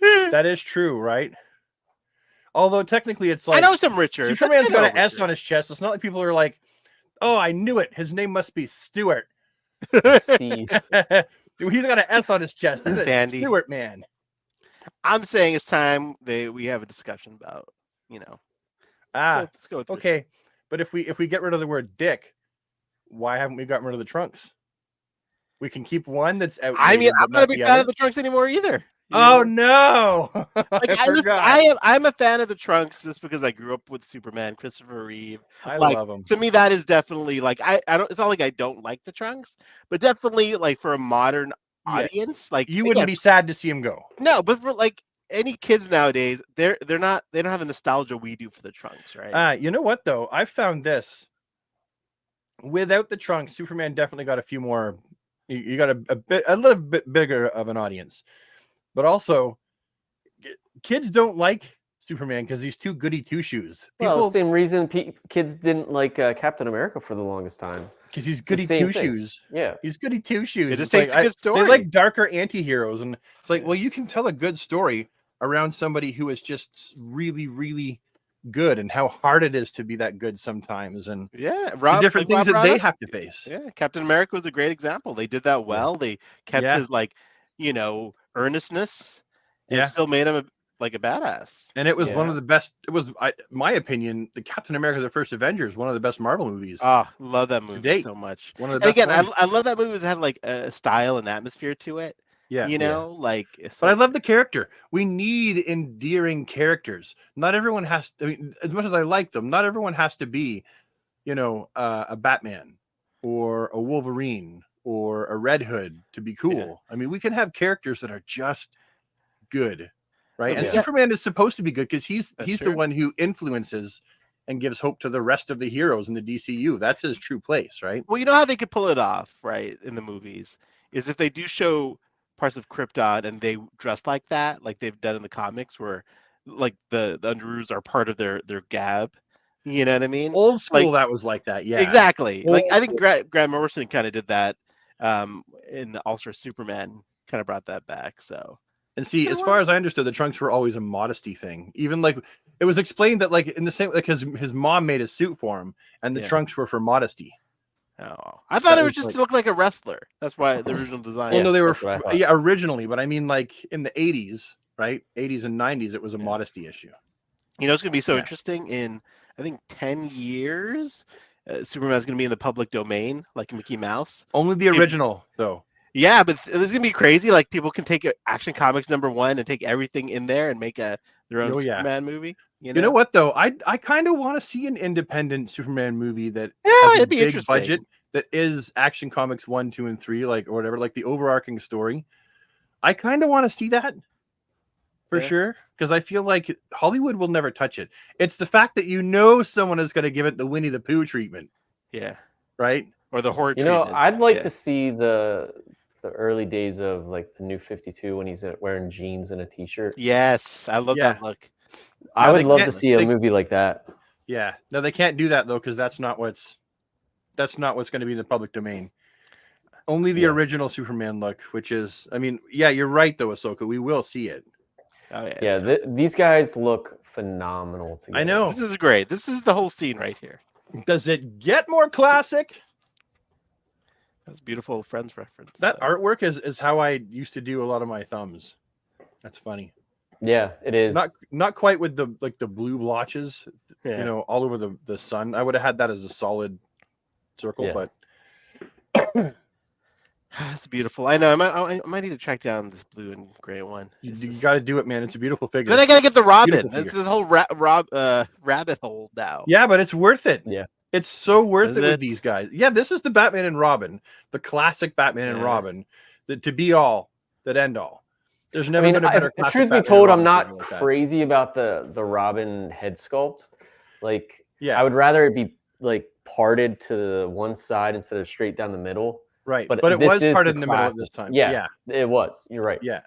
That is true, right? Although technically it's like I know some Richards. Superman's got an S on his chest. It's not like people are like, oh, I knew it. His name must be Stewart. Steve. He's got an S on his chest. It's Sandy. Stewart man. I'm saying it's time we have a discussion about, Let's go with okay. But if we get rid of the word Dick, why haven't we gotten rid of the trunks? We can keep one that's out. I mean, I'm not a big fan of the trunks anymore either. Oh no! I'm a fan of the trunks just because I grew up with Superman, Christopher Reeve. I love them. To me, that is definitely like I don't. It's not like I don't like the trunks, but definitely like for a modern audience, like you wouldn't be sad to see him go. No, but for like any kids nowadays, they don't have the nostalgia we do for the trunks, right? You know what though? I found this. Without the trunks, Superman definitely got a few more You got a little bit bigger of an audience, but also kids don't like Superman because he's too goody two shoes. Well, same reason kids didn't like Captain America for the longest time. Because he's goody two shoes. Yeah, he's goody two shoes. It just takes a good story. They like darker anti-heroes, and it's like, well, you can tell a good story around somebody who is just really, really good, and how hard it is to be that good sometimes, and Rob, different things that they have to face. Yeah, Captain America was a great example. They did that well. They kept his earnestness, and still made him like a badass. And it was one of the best. It was, my opinion, the Captain America: The First Avengers, one of the best Marvel movies. Oh, love that movie so much. One of the best. Again, I love that movie. It had like a style and atmosphere to it. Yeah, but I love the character. We need endearing characters. Not everyone has to, I mean, as much as I like them, not everyone has to be, a Batman or a Wolverine or a Red Hood to be cool. Yeah. I mean, we can have characters that are just good, right? And Superman is supposed to be good because he's the one who influences and gives hope to the rest of the heroes in the DCU. That's his true place, right? Well, you know how they could pull it off, right, in the movies, is if they do show parts of Krypton and they dress like that, like they've done in the comics, where like the Underoos are part of their gab. You know what I mean? Old school, that was like that. Yeah, exactly. Like I think Grant Morrison kind of did that in the All-Star Superman, kind of brought that back. So, and see, as far as I understood, the trunks were always a modesty thing. Even like it was explained that like in the same, like his mom made a suit for him, and the trunks were for modesty. Oh, I thought it was just to look like a wrestler. That's why the original design. Well, no, they were originally, but I mean, like in the 80s, right? 80s and 90s, it was a modesty issue. You know, it's going to be so interesting. In I think 10 years, Superman's going to be in the public domain, like Mickey Mouse. Only the original, though. Yeah, but this is going to be crazy. Like people can take Action Comics #1 and take everything in there and make their own Superman movie. You know what though? I kind of want to see an independent Superman movie that has a it'd be big interesting. Budget that is Action Comics 1, 2, and 3, like or whatever, like the overarching story. I kind of want to see that for sure, because I feel like Hollywood will never touch it. It's the fact that someone is going to give it the Winnie the Pooh treatment. Yeah. Right. Or the Horde. I'd like to see the early days of like the New 52 when he's wearing jeans and a t-shirt. Yes, I love that look. I would love to see a movie like that. Yeah. No, they can't do that though, because that's not what's going to be in the public domain. Only the original Superman look, which is, I mean, you're right though, Ahsoka. We will see it. Oh yeah. These guys look phenomenal together. I know. This is great. This is the whole scene right here. Does it get more classic? That's a beautiful Friends reference. That artwork is how I used to do a lot of my thumbs. That's funny. Yeah, it is. Not quite with the blue blotches, all over the sun. I would have had that as a solid circle, but it's beautiful. I know. I might need to track down this blue and gray one. You got to do it, man. It's a beautiful figure. Then I got to get the Robin. It's this whole rabbit hole now. Yeah, but it's worth it. Yeah. It's so worth it with these guys. Yeah, this is the Batman and Robin, the classic Batman and Robin, to be all, that end all. There's never been a better classic truth Batman be told, I'm like not crazy about the Robin head sculpt. Like, yeah, I would rather it be like parted to one side instead of straight down the middle. Right, but it was parted in the middle this time. Yeah, it was. You're right. Yeah.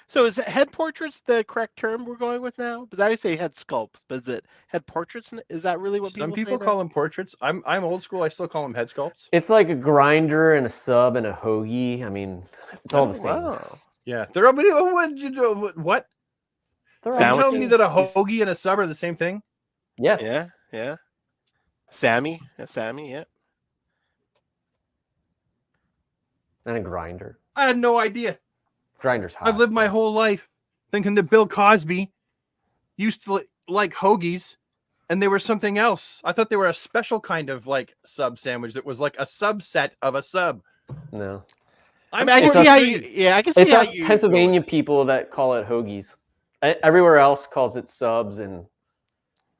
So is head portraits the correct term we're going with now? Because I always say head sculpts, but is it head portraits? Is that really what some people call them portraits? I'm old school. I still call them head sculpts. It's like a grinder and a sub and a hoagie. I mean, it's all the same. Wow. Yeah, they're all. What? Are you telling me that a hoagie and a sub are the same thing? Yes. Yeah. Sammy. Yeah. And a grinder. I had no idea. Grinder's hot. I've lived my whole life thinking that Bill Cosby used to like hoagies and they were something else. I thought they were a special kind of like sub sandwich that was like a subset of a sub. No. I can see how you. I can see how you. Pennsylvania people that call it hoagies. Everywhere else calls it subs and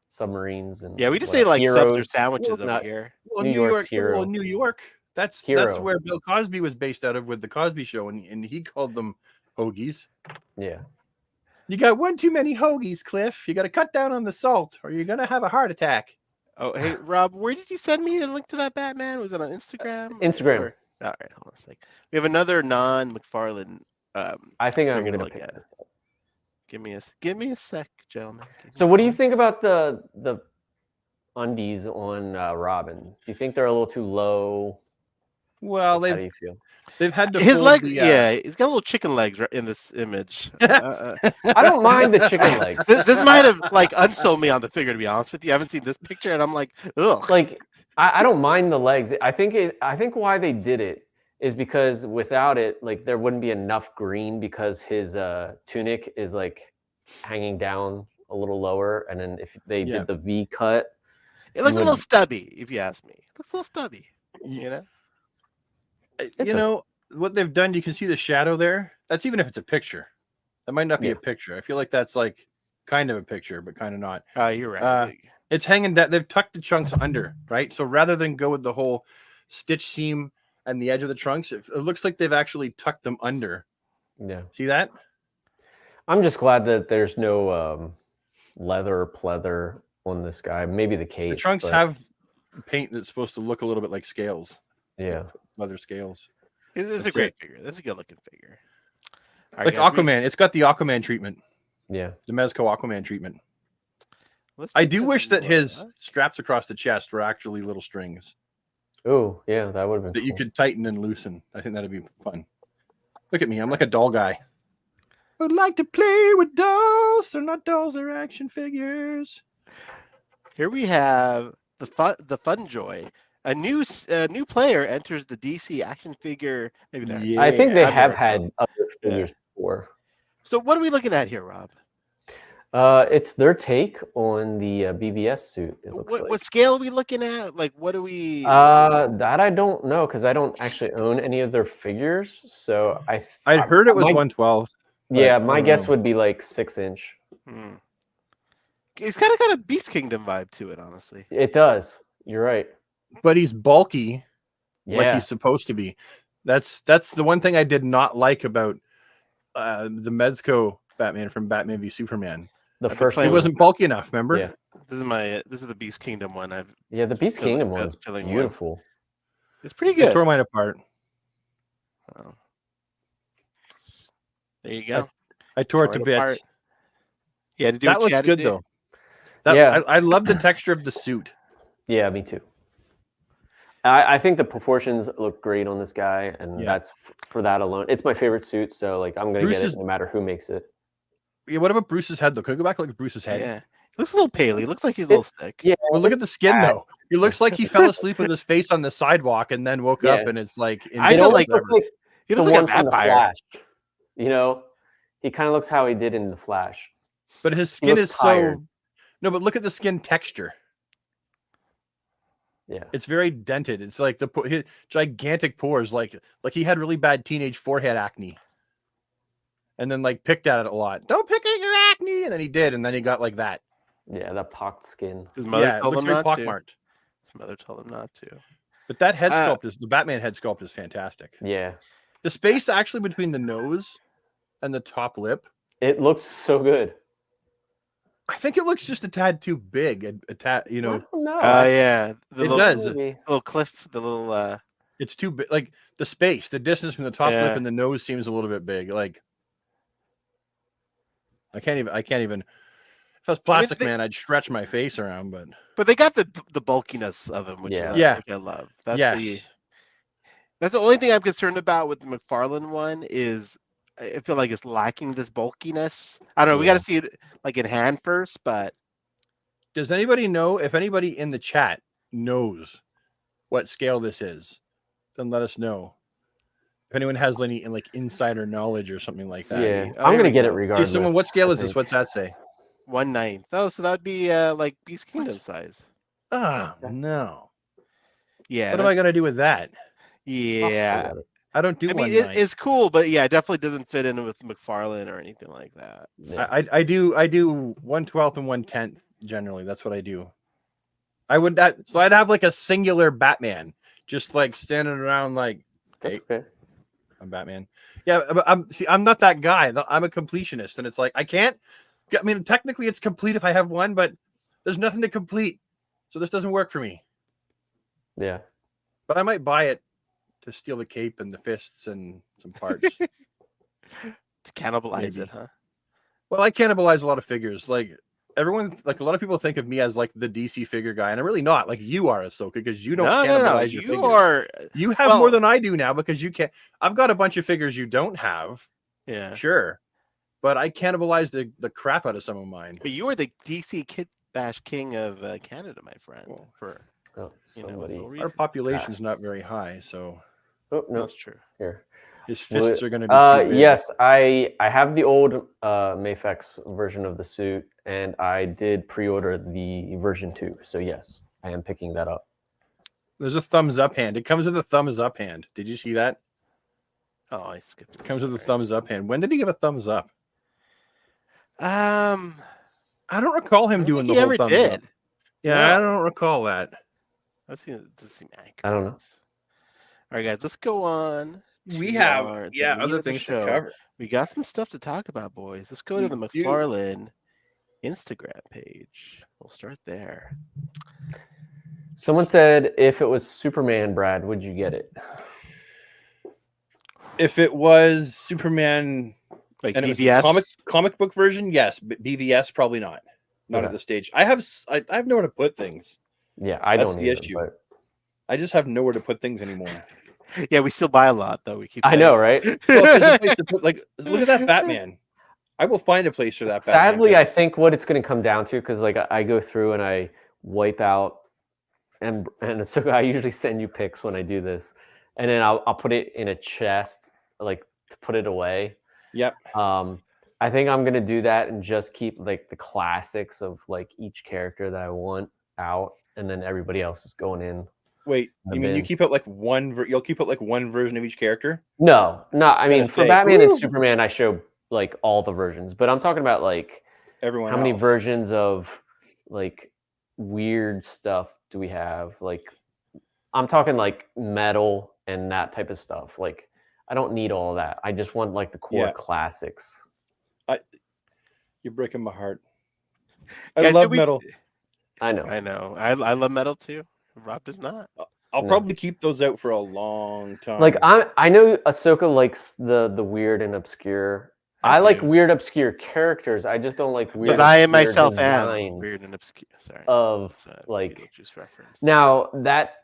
submarines and. Yeah, we just say like subs or sandwiches over here. Well, New York. That's where Bill Cosby was based out of with the Cosby Show, and he called them hoagies. Yeah. You got one too many hoagies, Cliff. You got to cut down on the salt, or you're gonna have a heart attack. Oh, hey Rob, where did you send me a link to that Batman? Was it on Instagram? Instagram. All right, hold on a sec. We have another non-McFarlane. I think I'm figure to gonna look pick at. this up. Give me a sec, gentlemen. So what do you think about the undies on Robin? Do you think they're a little too low? Well, How do you feel? they've had to His fold leg, the, yeah, he's got little chicken legs right in this image. I don't mind the chicken legs. This might have like unsold me on the figure, to be honest with you. I haven't seen this picture, and I'm like, ugh. Like I don't mind the legs. I think why they did it is because without it, like there wouldn't be enough green because his tunic is like hanging down a little lower, and then if they did the V cut, it looks a little stubby, if you ask me. It looks a little stubby, you know. You know what they've done? You can see the shadow there. That's even if it's a picture. That might not be a picture. I feel like that's like kind of a picture, but kind of not. Oh, you're right. It's hanging down. They've tucked the chunks under, right? So rather than go with the whole stitch seam and the edge of the trunks, it looks like they've actually tucked them under. Yeah. See that? I'm just glad that there's no leather pleather on this guy. Maybe the cape. The trunks have paint that's supposed to look a little bit like scales. Yeah. Leather scales. It's a great figure. That's a good looking figure. Right, like guys, Aquaman. It's got the Aquaman treatment. Yeah. The Mezco Aquaman treatment. I do wish that his straps across the chest were actually little strings. Oh, yeah, that would have been that cool. You could tighten and loosen. I think that'd be fun. Look at me. I'm like a doll guy. I'd like to play with dolls. They're not dolls, they're action figures. Here we have the Fun Joy. A new player enters the DC action figure. Maybe that. Yeah, I think they have had other figures before. So what are we looking at here, Rob? It's their take on the BVS suit. It looks like. What scale are we looking at? Like, what do we? That I don't know because I don't actually own any of their figures. So I heard it was 112. Yeah, my guess would be like 6-inch. It's kind of got a Beast Kingdom vibe to it, honestly. It does. You're right. But he's bulky, like he's supposed to be. That's the one thing I did not like about the Mezco Batman from Batman v Superman. The first he wasn't bulky enough. Remember? Yeah. This is the Beast Kingdom one. The Beast Kingdom one is beautiful. It's pretty good. I tore mine apart. Oh. There you go. I tore it to bits. Yeah, that looks good though. I love the texture of the suit. Yeah, me too. I think the proportions look great on this guy, and that's for that alone. It's my favorite suit, so like I'm gonna get it no matter who makes it. Yeah, what about Bruce's head though? Can we go back and look at Bruce's head? Yeah, he looks a little pale. He looks like he's a little sick. Yeah, well, look at the skin though. He looks like he fell asleep with his face on the sidewalk and then woke up, and it's like I feel like he looks like a vampire. You know, he kind of looks how he did in the Flash. But his skin is tired. No, but look at the skin texture. Yeah, it's very dented. It's like his gigantic pores, like he had really bad teenage forehead acne, and then like picked at it a lot. Don't pick at your acne, and then he did, and then he got like that. Yeah, that pocked skin. His mother told him not to. His mother told him not to. But that head sculpt the Batman head sculpt is fantastic. Yeah, the space actually between the nose and the top lip, it looks so good. I think it looks just a tad too big. A tad, you know. Yeah. It does. The little cliff, the little. It's too big. Like the space, the distance from the top lip and the nose seems a little bit big. Like I can't even. If I was Plastic Man, I'd stretch my face around, but they got the bulkiness of him, which I love. That's the only thing I'm concerned about with the McFarlane one is I feel like it's lacking this bulkiness. I don't know. We got to see it like in hand first, but does anybody know? If anybody in the chat knows what scale this is, then let us know. If anyone has any like insider knowledge or something like that. Yeah, I'm gonna get it regardless. Someone, what scale is this? What's that say? 1/9. Oh, so that would be like Beast Kingdom size. Oh no. Yeah. What am I gonna do with that? Yeah. I don't do. I mean, it's cool, but yeah, it definitely doesn't fit in with McFarlane or anything like that. Yeah. I do 1/12 and 1/10 generally. That's what I do. So I'd have like a singular Batman, just like standing around like, okay. I'm Batman. Yeah, but I'm not that guy. I'm a completionist, and it's like I can't. I mean, technically, it's complete if I have one, but there's nothing to complete, so this doesn't work for me. Yeah, but I might buy it to steal the cape and the fists and some parts. To cannibalize Maybe. it, huh? Well, I cannibalize a lot of figures. Like everyone, like a lot of people think of me as like the DC figure guy, and I'm really not. Like you are, Ahsoka, because you don't cannibalize your figures. Are. You have more than I do now because you can't. I've got a bunch of figures you don't have. Yeah, sure, but I cannibalize the crap out of some of mine. But you are the DC Kid Bash King of Canada, my friend. Well, for our population's not very high, so no, that's true. Here. His fists are going to be too big. Yes, I have the old Mafex version of the suit, and I did pre-order the version 2. So yes, I am picking that up. There's a thumbs up hand. It comes with a thumbs up hand. Did you see that? Oh, I skipped. It comes with a thumbs up hand. When did he give a thumbs up? I don't recall him doing the whole thumbs up. Yeah, I don't recall that. That doesn't seem accurate. I don't know. All right, guys, let's go on. We have other things to cover. We got some stuff to talk about, boys. Let's go to the McFarlane Instagram page. We'll start there. Someone said, if it was Superman, Brad, would you get it? If it was Superman, like and BVS? It was comic book version, yes. But BVS, probably not. Not at this stage. I have nowhere to put things. Yeah, That's the issue. But... I just have nowhere to put things anymore. Yeah, we still buy a lot though. I know, right? Well, there's a place to put, like, look at that Batman. I will find a place for that. Sadly, Batman. I think what it's going to come down to, because like I go through and I wipe out, and so I usually send you pics when I do this, and then I'll put it in a chest, like to put it away. Yep. I think I'm gonna do that and just keep like the classics of like each character that I want out, and then everybody else is going in. Wait, you mean you keep out like one? You'll keep out like one version of each character? No. I mean, for Batman and Superman, I show like all the versions, but I'm talking about like everyone. How many versions of like weird stuff do we have? Like, I'm talking like metal and that type of stuff. Like, I don't need all that. I just want like the core classics. You're breaking my heart. I love metal. I know. I love metal too. Rob does not. I'll probably keep those out for a long time. Like I know Ahsoka likes the weird and obscure. I like weird obscure characters. I just don't like weird. But I myself am weird and obscure. Sorry. Of like now that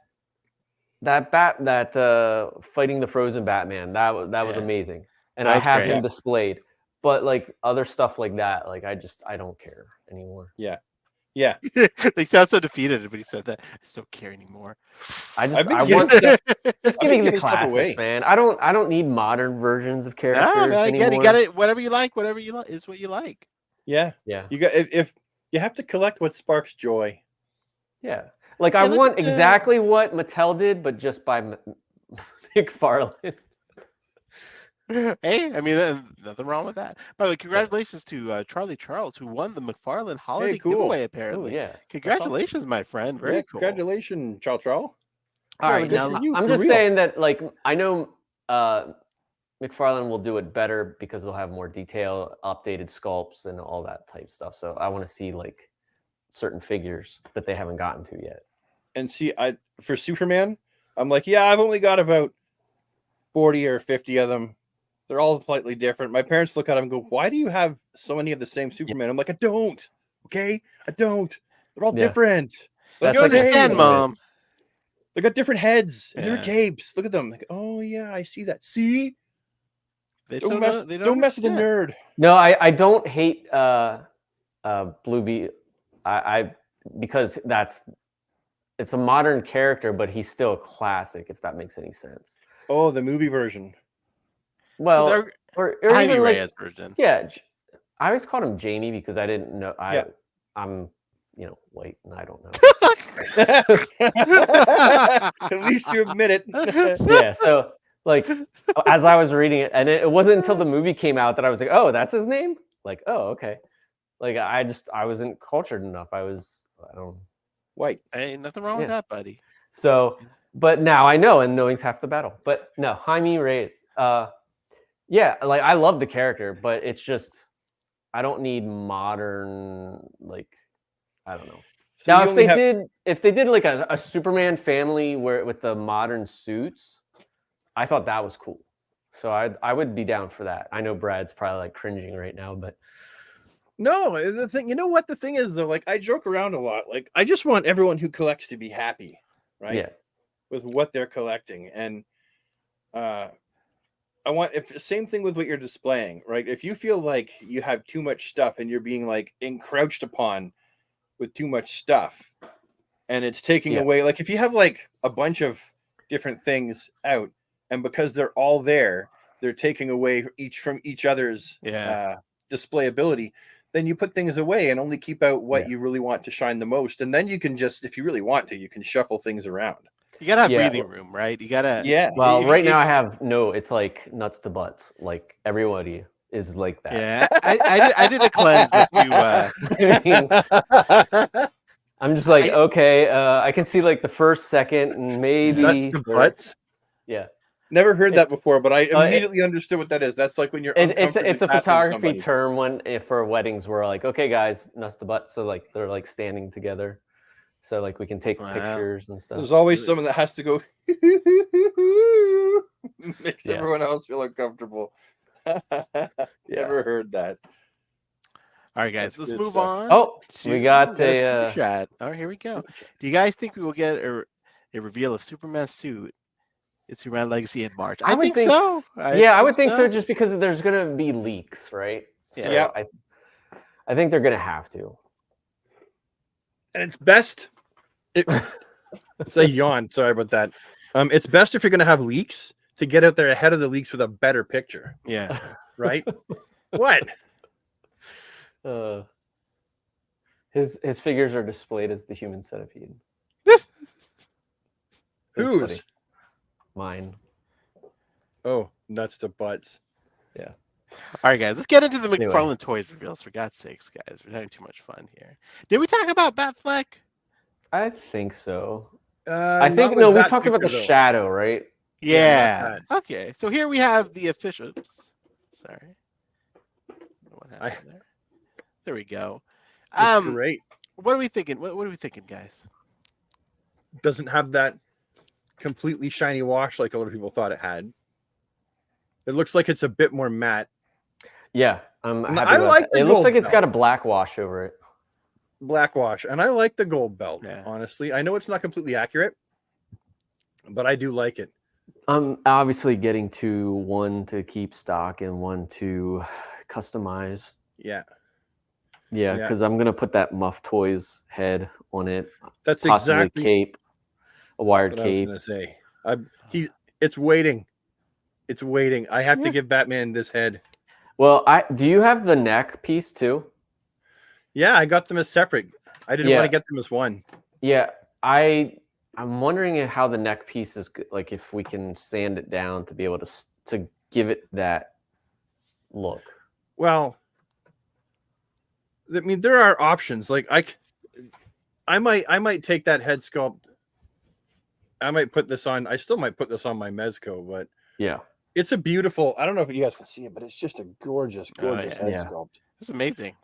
fighting the frozen Batman, that was amazing, and I have him displayed. But like other stuff like that, like I don't care anymore. Yeah. They sound so defeated when he said that. I just don't care anymore. I want just give me the classics, man. I don't need modern versions of characters anymore. You got it. Whatever you like is what you like. Yeah. You got if you have to collect what sparks joy. Yeah. Like I want exactly what Mattel did, but just by McFarlane. Hey, I mean, nothing wrong with that. By the way, congratulations to Charlie Charles, who won the McFarlane holiday giveaway, apparently. Ooh, yeah. Congratulations, my friend. Very cool. Congratulations, Charles. All right, now I'm just saying that, like, I know McFarlane will do it better because they'll have more detail, updated sculpts, and all that type stuff. So I want to see, like, certain figures that they haven't gotten to yet. And see, for Superman, I'm like, I've only got about 40 or 50 of them. They're all slightly different. My parents look at them and go, why do you have so many of the same Superman? I'm like, I don't. Okay? I don't. They're all different. That's like the Mom. They got different heads and different capes. Look at them. Like, oh, yeah, I see that. See? Don't mess with the nerd. No, I don't hate Blue Bee. Because it's a modern character, but he's still a classic, if that makes any sense. Oh, the movie version. Well, or even Reyes version. Yeah, I always called him Jamie because I didn't know. I'm white and I don't know. At least you admit it. Yeah. So like, as I was reading it, and it wasn't until the movie came out that I was like, oh, that's his name. Like, oh, okay. Like I wasn't cultured enough. I don't. White. Ain't nothing wrong with that, buddy. So, but now I know, and knowing's half the battle. But no, Jaime Reyes. Yeah, like I love the character, but it's just I don't need modern, like, I don't know. So now if they did like a Superman family with the modern suits, I thought that was cool. So I would be down for that. I know Brad's probably like cringing right now, but no, the thing, you know what the thing is though, like I joke around a lot. Like I just want everyone who collects to be happy, right? Yeah. With what they're collecting. And I want if same thing with what you're displaying, right? If you feel like you have too much stuff and you're being like encroached upon with too much stuff and it's taking away, like if you have like a bunch of different things out and because they're all there, they're taking away from each other's display ability, then you put things away and only keep out what you really want to shine the most. And then you can just, if you really want to, you can shuffle things around. You gotta have breathing room, right? You gotta. Yeah. Well, right now I have it's like nuts to butts. Like everybody is like that. Yeah, I did a cleanse a few. I'm just like, okay, I can see like the first, second, and maybe nuts to butts. Yeah. Never heard that before, but I immediately understood what that is. That's like when you're it's a photography term for weddings where like, okay guys, nuts to butts. So like they're like standing together. So like we can take pictures and stuff. There's always someone that has to go makes everyone else feel uncomfortable. Never heard that. All right, guys, let's move on. Oh, we got a shot. Oh, here we go. Do you guys think we will get a reveal of Superman's suit? It's Superman Legacy in March. I think so. I would think so, just because there's going to be leaks, right? So yeah. I think they're going to have to. And it's best. It's a yawn. Sorry about that. It's best if you're going to have leaks to get out there ahead of the leaks with a better picture. Yeah. Right? What? His figures are displayed as the human centipede. Whose? Mine. Oh, nuts to butts. Yeah. All right, guys, let's get into the McFarlane toys reveals. For God's sakes, guys, we're having too much fun here. Did we talk about Batfleck? I think so. I think we talked about the shadow, right? Yeah. Okay, so here we have the official. Oops. Sorry. What happened there? There we go. It's great. What are we thinking? What are we thinking, guys? Doesn't have that completely shiny wash like a lot of people thought it had. It looks like it's a bit more matte. Yeah, I'm happy I like it. It looks like it's got a black wash over it. Black wash, and I like the gold belt. Honestly, I know it's not completely accurate, but I do like it. I'm obviously getting to one to keep stock and one to customize. Yeah, because I'm gonna put that Muff Toys head on it. That's exactly cape, a wired cape. I was gonna say, it's waiting. It's waiting. I have to give Batman this head. Well, do you have the neck piece too? Yeah, I got them as separate. I didn't want to get them as one. Yeah, I'm wondering how the neck piece is like, if we can sand it down to be able to give it that look. Well, I mean, there are options. Like I might take that head sculpt. I might put this on. I still might put this on my Mezco, but yeah, it's a beautiful. I don't know if you guys can see it, but it's just a gorgeous head sculpt. It's amazing.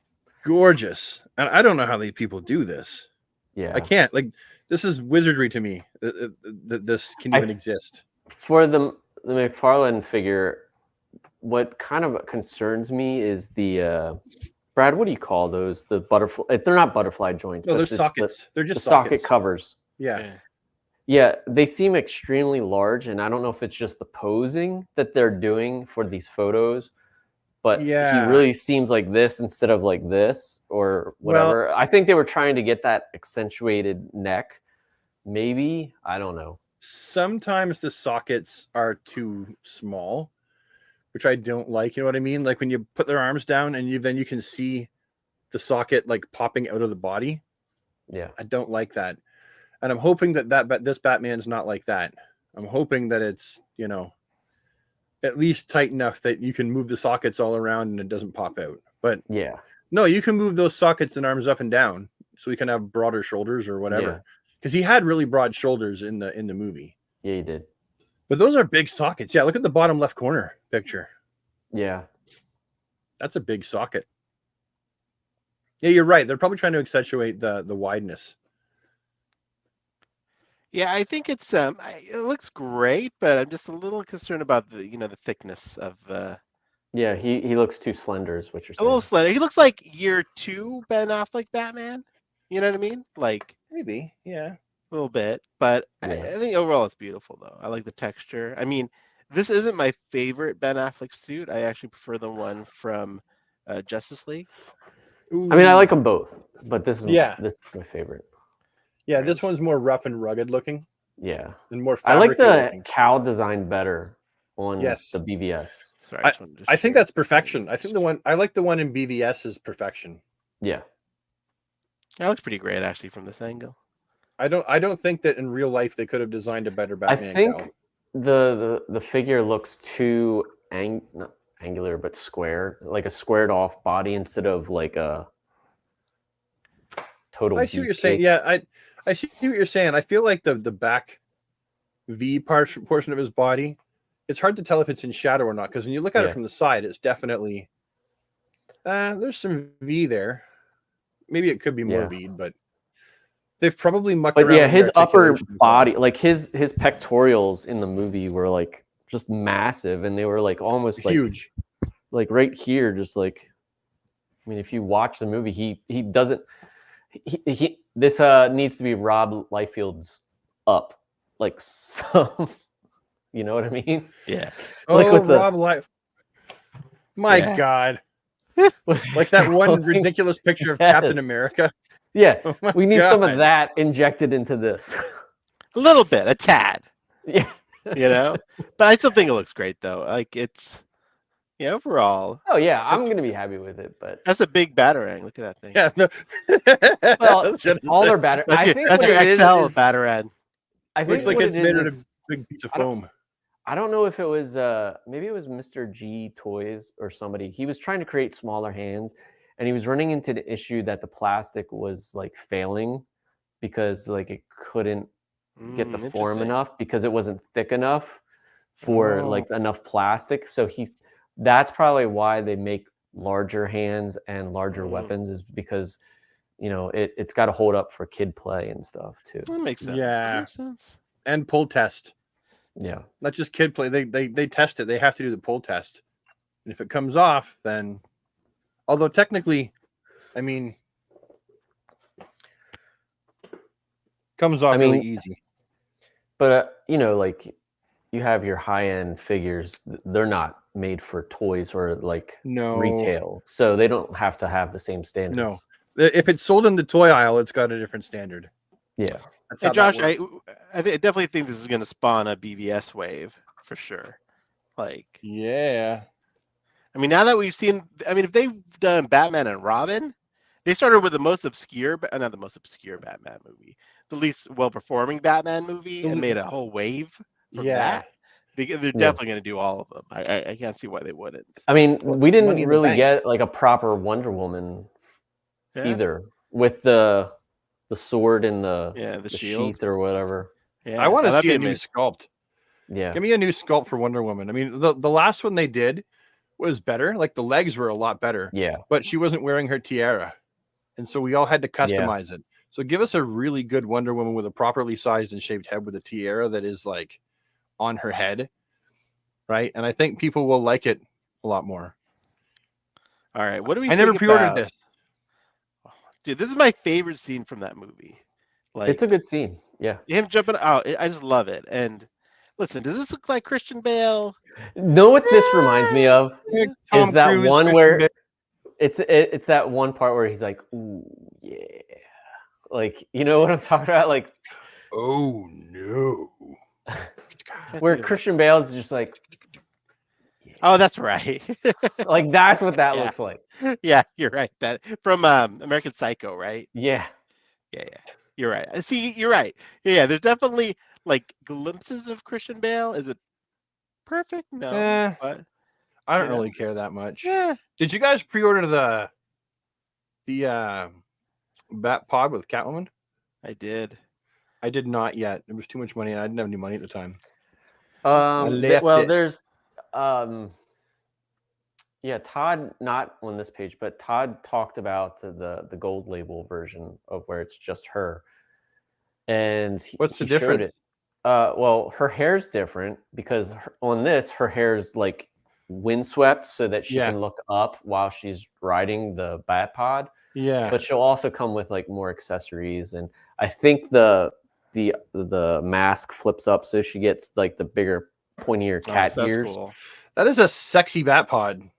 Gorgeous. And I don't know how these people do this. Yeah, I can't. Like, this is wizardry to me. This can even exist. For the McFarlane figure, what kind of concerns me is the Brad, what do you call those? The butterfly. They're not butterfly joints. No, they're sockets. They're just socket covers. Yeah, they seem extremely large, and I don't know if it's just the posing that they're doing for these photos, but he really seems like this instead of like this or whatever. Well, I think they were trying to get that accentuated neck. Maybe, I don't know. Sometimes the sockets are too small, which I don't like. You know what I mean? Like when you put their arms down and then you can see the socket like popping out of the body. Yeah, I don't like that. And I'm hoping that this Batman's not like that. I'm hoping that it's, at least tight enough that you can move the sockets all around and it doesn't pop out. But no, you can move those sockets and arms up and down so we can have broader shoulders or whatever. Because he had really broad shoulders in the movie. Yeah, he did. But those are big sockets. Yeah, look at the bottom left corner picture. Yeah. That's a big socket. Yeah, you're right. They're probably trying to accentuate the wideness. Yeah, I think it's it looks great, but I'm just a little concerned about the the thickness of Yeah, he looks too slender, is what you're a little saying. slender. He looks like year 2 Ben Affleck Batman. You know what I mean? Like Maybe, yeah. a little bit, but Yeah. I think overall it's beautiful though. I like the texture. I mean, this isn't my favorite Ben Affleck suit. I actually prefer the one from Justice League. I mean, I like them both, but this is my favorite. Yeah, this one's more rough and rugged looking. Yeah, and more. I like the looking. cowl design better on the BVS. Sorry, I think that's perfection. I think I like the one in BVS is perfection. Yeah, that looks pretty great actually from this angle. I don't think that in real life they could have designed a better Batman. I think the figure looks too not angular but square, like a squared off body instead of like a total. I see what you're saying. Yeah, I see what you're saying. I feel like the back V portion of his body, it's hard to tell if it's in shadow or not, because when you look at it from the side, it's definitely there's some V there. Maybe it could be more V, but they've probably mucked around. Yeah, his upper body, like his pectorals in the movie were like just massive, and they were like almost huge, like right here, just like. I mean, if you watch the movie, he doesn't. This needs to be Rob Liefeld's up, like some. You know what I mean? Yeah. Like with Rob Liefeld. My God. Like that one ridiculous picture of Captain America. Yeah, we need some of that injected into this. A little bit, a tad. Yeah. You know? But I still think it looks great though. Like it's overall. Oh yeah, I'm gonna be happy with it, but that's a big Batarang. Look at that thing. Yeah. No. Well, all their batter. That's your XL Batarang. I think looks like it's made out of big piece of foam. I don't know if it was maybe it was Mr. G Toys or somebody. He was trying to create smaller hands, and he was running into the issue that the plastic was like failing because like it couldn't get the form enough because it wasn't thick enough for like enough plastic. So that's probably why they make larger hands and larger weapons, is because it's got to hold up for kid play and stuff too. That makes sense. Yeah, that makes sense. And pull test. Yeah, not just kid play. They test it. They have to do the pull test, and if it comes off, then although technically, I mean, comes off really easy. But like you have your high end figures, they're not made for toys or like retail, so they don't have to have the same standards. No, if it's sold in the toy aisle, it's got a different standard. Yeah. Hey, Josh, I definitely think this is going to spawn a BVS wave for sure. Like, yeah. I mean, now that we've seen, I mean, if they've done Batman and Robin, they started with the most obscure, not the most obscure Batman movie, the least well-performing Batman movie, and made a whole wave from that. They're definitely going to do all of them. I can't see why they wouldn't. I mean, we didn't really get like a proper Wonder Woman either, with the sword and the sheath or whatever. Yeah, I want to see a new sculpt. Yeah, give me a new sculpt for Wonder Woman. I mean, the last one they did was better. Like the legs were a lot better. Yeah, but she wasn't wearing her tiara, and so we all had to customize it. So give us a really good Wonder Woman with a properly sized and shaped head with a tiara that is like on her head, right? And I think people will like it a lot more. All right, what do we? I never pre-ordered this. Dude, this is my favorite scene from that movie. Like, it's a good scene. Yeah, him jumping out, I just love it. And listen, does this look like Christian Bale? Know what this reminds me of is that one where it's that one part where he's like, "Ooh, yeah," like you know what I'm talking about, like, "Oh no," where Christian Bale is just like, "Oh, that's right," like that's what that looks like. Yeah, you're right. That from American Psycho, right? Yeah. You're right. See, you're right. Yeah, there's definitely like glimpses of Christian Bale. Is it perfect? No, but I don't really care that much. Yeah. Did you guys pre-order the Batpod with Catwoman? I did. I did not yet. It was too much money, and I didn't have any money at the time. There's Todd, not on this page, but Todd talked about the gold label version of where it's just her. and What's the he showed difference? it. Well, her hair's different because on this, her hair's like windswept so that she can look up while she's riding the Batpod. Yeah. But she'll also come with like more accessories, and I think the mask flips up so she gets like the bigger, pointier cat ears. Cool. That is a sexy Batpod.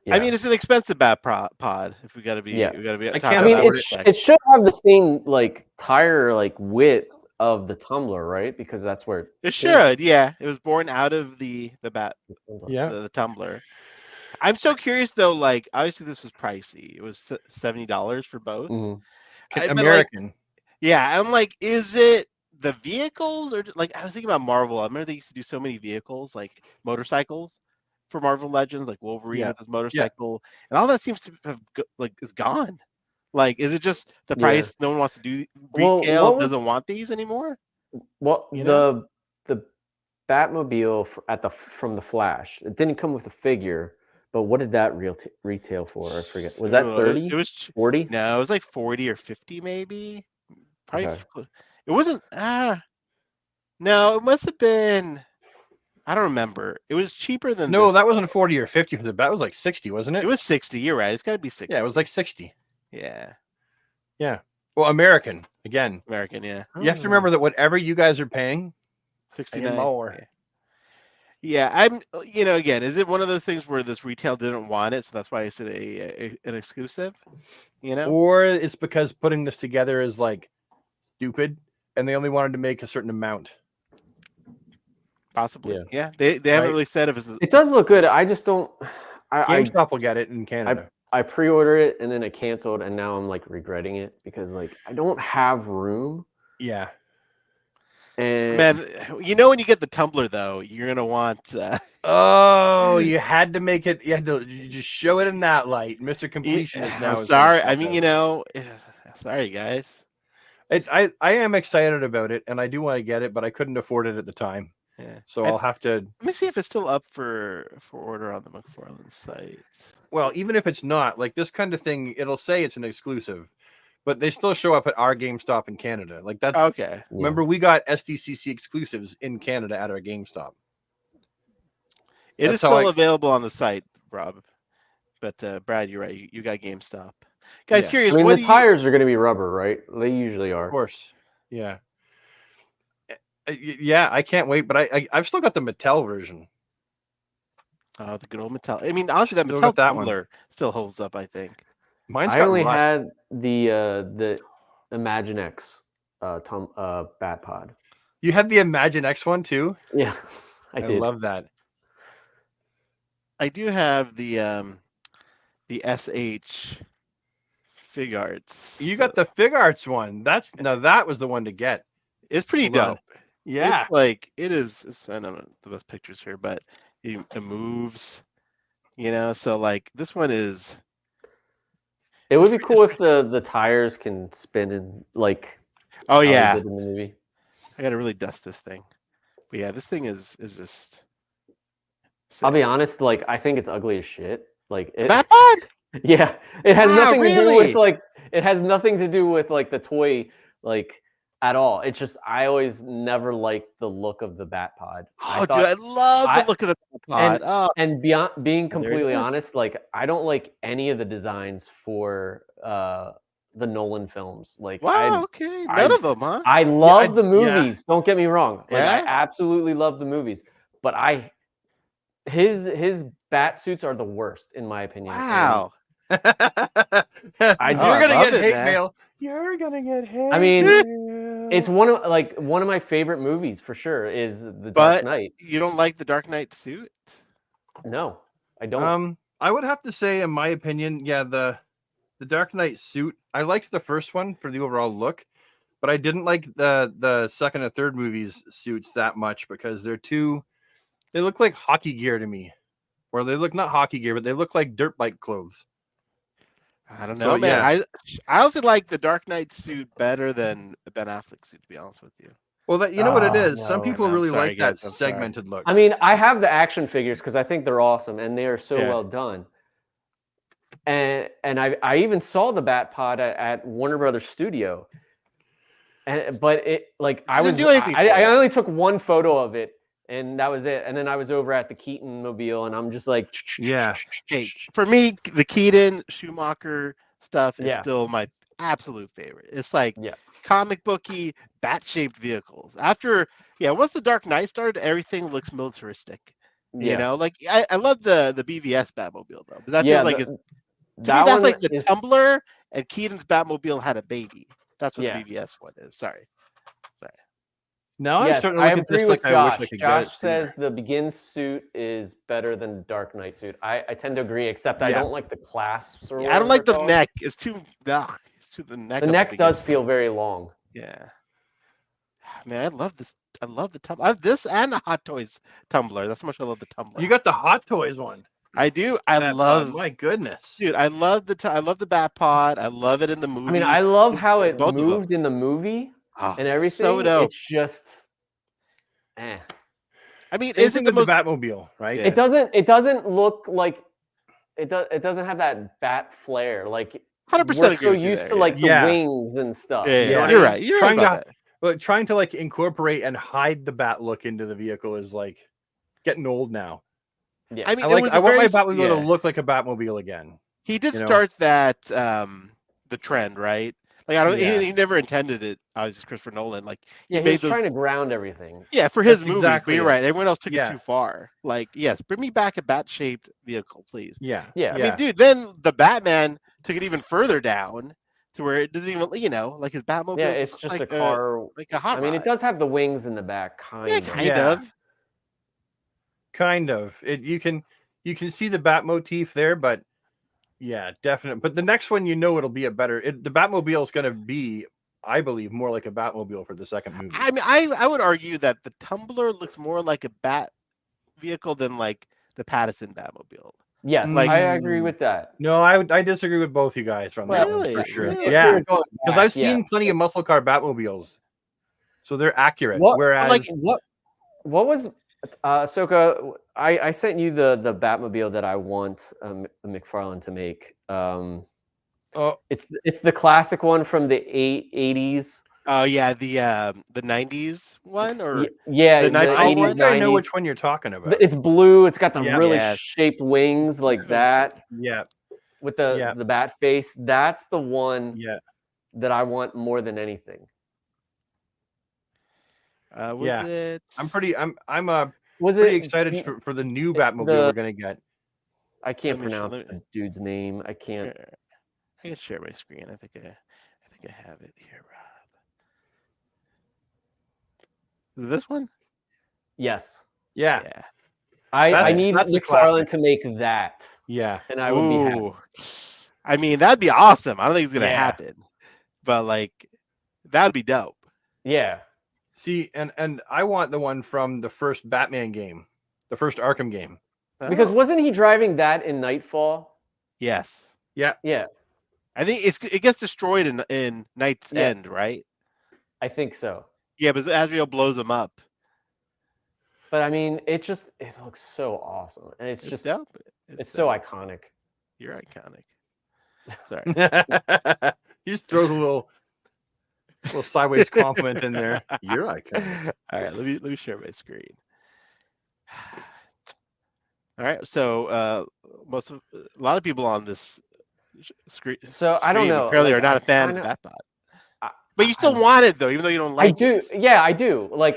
Yeah. I mean, it's an expensive Batpod. If we got to be, we got to be. I mean, it should have the same like tire like width of the Tumbler, right? Because that's where it should. Yeah, it was born out of the Tumbler. I'm so curious though. Like, obviously, this was pricey. It was $70 for both. Mm-hmm. American. Like, yeah, I'm like, is it the vehicles or like I was thinking about Marvel. I remember they used to do so many vehicles, like motorcycles, for Marvel Legends, like Wolverine with his motorcycle, and all that seems to have is gone. Like, is it just the price? No one wants to do retail. Doesn't want these anymore. Well, the Batmobile from the Flash, it didn't come with a figure. But what did that retail for? I forget. Was that 30? It was 40? No, it was like 40 or 50 maybe. Probably. Okay. It wasn't. No, it must have been. I don't remember. It was cheaper than. No, that wasn't 40 or 50 for the Bat. It was like 60, wasn't it? It was 60. You're right. It's got to be 60. Yeah, it was like 60. Yeah. Yeah. Well, American again. American. Yeah. You have to remember that whatever you guys are paying, 69 more. Yeah, I'm. Again, is it one of those things where this retail didn't want it, so that's why it's an exclusive? Or it's because putting this together is like stupid, and they only wanted to make a certain amount. Possibly. Yeah. They haven't really said if it's. It does look good. I just don't. GameStop will get it in Canada. I pre-ordered it and then it canceled, and now I'm like regretting it because like I don't have room. Yeah. And man, when you get the Tumbler though, you're gonna want. Oh, you had to make it. You had to just show it in that light. Mr. Completion is now. I'm sorry. I mean, sorry guys. I am excited about it, and I do want to get it, but I couldn't afford it at the time. Yeah. So I'll have to. Let me see if it's still up for order on the McFarlane site. Well, even if it's not, like this kind of thing, it'll say it's an exclusive. But they still show up at our GameStop in Canada. Like that's okay. Remember, we got SDCC exclusives in Canada at our GameStop. It is still available on the site, Rob. But Brad, you're right. You got GameStop. Guys, curious. I mean, the tires are going to be rubber, right? They usually are. Of course. Yeah. Yeah, I can't wait. But I've still got the Mattel version. Oh, the good old Mattel. I mean, honestly, that Mattel Tumbler still holds up, I think. Mine's I only had the Imaginex Batpod. You had the Imaginex one too? Yeah, I did. Love that. I do have the SH Fig Arts. You got the Fig Arts one. That was the one to get. It's pretty dope. Yeah, it's like it is. I don't know the best pictures here, but it moves. So like this one is. It would be cool if the tires can spin in like. Oh yeah. In the movie. I gotta really dust this thing, but yeah, this thing is just. Sick. I'll be honest. Like I think it's ugly as shit. Like Batpod. Yeah, it has nothing to do with like. It has nothing to do with like the toy like at all. It's just I always never liked the look of the Batpod. Oh, dude, I love the look of the Batpod. And beyond being completely honest, like I don't like any of the designs for the Nolan films. Like, wow, okay, none of them, huh? I love the movies. Don't get me wrong. Like, I absolutely love the movies, but his bat suits are the worst in my opinion. Wow. You're gonna get hate mail. You're gonna get hate. I mean, it's one of my favorite movies for sure. Is the Dark Knight? You don't like the Dark Knight suit? No, I don't. I would have to say, in my opinion, yeah, the Dark Knight suit. I liked the first one for the overall look, but I didn't like the second and third movies suits that much because they look like hockey gear to me, or they look not hockey gear, but they look like dirt bike clothes. I don't know, man. Yeah. I also like the Dark Knight suit better than the Ben Affleck suit, to be honest with you. Well, what it is. No, some people really like that segmented look. I mean, I have the action figures because I think they're awesome and they are so well done. And I even saw the Batpod at Warner Brothers Studio. But it like I Doesn't do anything for I it. only took one photo of it, and that was it. And then I was over at the Keaton mobile, and I'm just like, Yeah. Hey, for me, the Keaton Schumacher stuff is Yeah. still my absolute favorite. It's like Yeah. comic booky, bat-shaped vehicles. After, once the Dark Knight started, everything looks militaristic. You Yeah. know, like I love the BVS Batmobile though, but that Yeah, feels like the- it's, to me that that's one like the is Tumbler and Keaton's Batmobile had a baby. That's what Yeah. the BVS one is. Sorry. Now I'm yes, starting to I look at agree this with like I wish Josh. I could Josh get it. says the Begin suit is better than the Dark Knight suit. I tend to agree, except I Yeah. don't like the clasps or Yeah, I don't whatever like they're the called. neck. It's too it's too the neck. The of neck big does guy. feel very long. Yeah. Man, I love this. I love the Tumbler. I have this and the Hot Toys Tumbler. That's how much I love the Tumbler. You got the Hot Toys one. I do. I Batpod, love. my goodness. Dude, I love I love the Batpod. I love it in the movie. I mean, I love how it both of them. moved in the movie Oh, and everything. So dope. It's just, I mean, Same is it thing the with most? the Batmobile, right? Yeah. It doesn't look like it doesn't have that bat flare. Like 100% we're agree so with you used there, to yeah. like the Yeah. wings and stuff. Yeah, you know what I you're mean? right. You're right about that. But trying to like incorporate and hide the bat look into the vehicle is like getting old now. Yeah. I mean, I it like. was I a want my very- Batmobile to yeah. look like a Batmobile again. He did you know? start that the trend, right? Like I don't. Yeah. He never intended it. Obviously, Christopher Nolan. Like Yeah, he made he's those. trying to ground everything. Yeah, for his That's movies. exactly But you're it. right. Everyone else took Yeah. it too far. Like, yes, bring me back a bat-shaped vehicle, please. Yeah. Yeah. I mean, dude, then the Batman took it even further down to where it doesn't even, like his Batmobile. Yeah, it's just like a car. like a hot I mean, rod. it does have the wings in the back, kind Yeah, of. kind Yeah. of. Kind of. You can see the bat motif there, but yeah, definitely. But the next one, it'll be a better. The Batmobile is going to be, I believe, more like a Batmobile for the second movie. I mean, I would argue that the Tumbler looks more like a bat vehicle than like the Patterson Batmobile. Yes, Like- I agree with that. No, I disagree with both you guys from that one Really? for sure. Really? If Yeah, we were going because back, I've seen plenty of muscle car Batmobiles, so they're accurate. What- Whereas, like- What was Soka? I sent you the Batmobile that I want McFarlane to make. It's the classic one from the 80s. Oh yeah, the 90s one or Yeah, the the 90s I 80s, think I know 90s. which one you're talking about. It's blue. It's got the Yeah. really Yes. shaped wings like that Yeah, with the bat face. That's the one yeah. that I want more than anything. was Yeah. it? I'm Was pretty it excited the- for the new Batmobile the- we're gonna get. I can't Let me show- pronounce let me- the dude's name. I can't. Here, I can share my screen. I think I have it here, Rob. Is it this one? Yes, Yeah, Yeah. I That's- need that's a McFarlane classic. to make that, yeah. and I would be happy. Ooh. I mean, that'd be awesome. I don't think it's gonna Yeah. happen, but like, that'd be dope. Yeah, See, and I want the one from the first Batman game, the first Arkham game. because Oh, wasn't he driving that in Nightfall? yes, Yeah, Yeah, I think it gets destroyed in Night's Yeah. End, right? I think so. Yeah, but Azrael blows him up. But I mean, it looks so awesome, and it's It's just dope. it's so dope. iconic. You're iconic. Sorry. he just throws a little sideways compliment in there. You're iconic. All right, let me share my screen. All right, so a lot of people on this screen. So, I don't know, Apparently, like, are not a fan of I the kinda- Batbot. But you still want it though, even though you don't I like do. it. Yeah, I do. Like,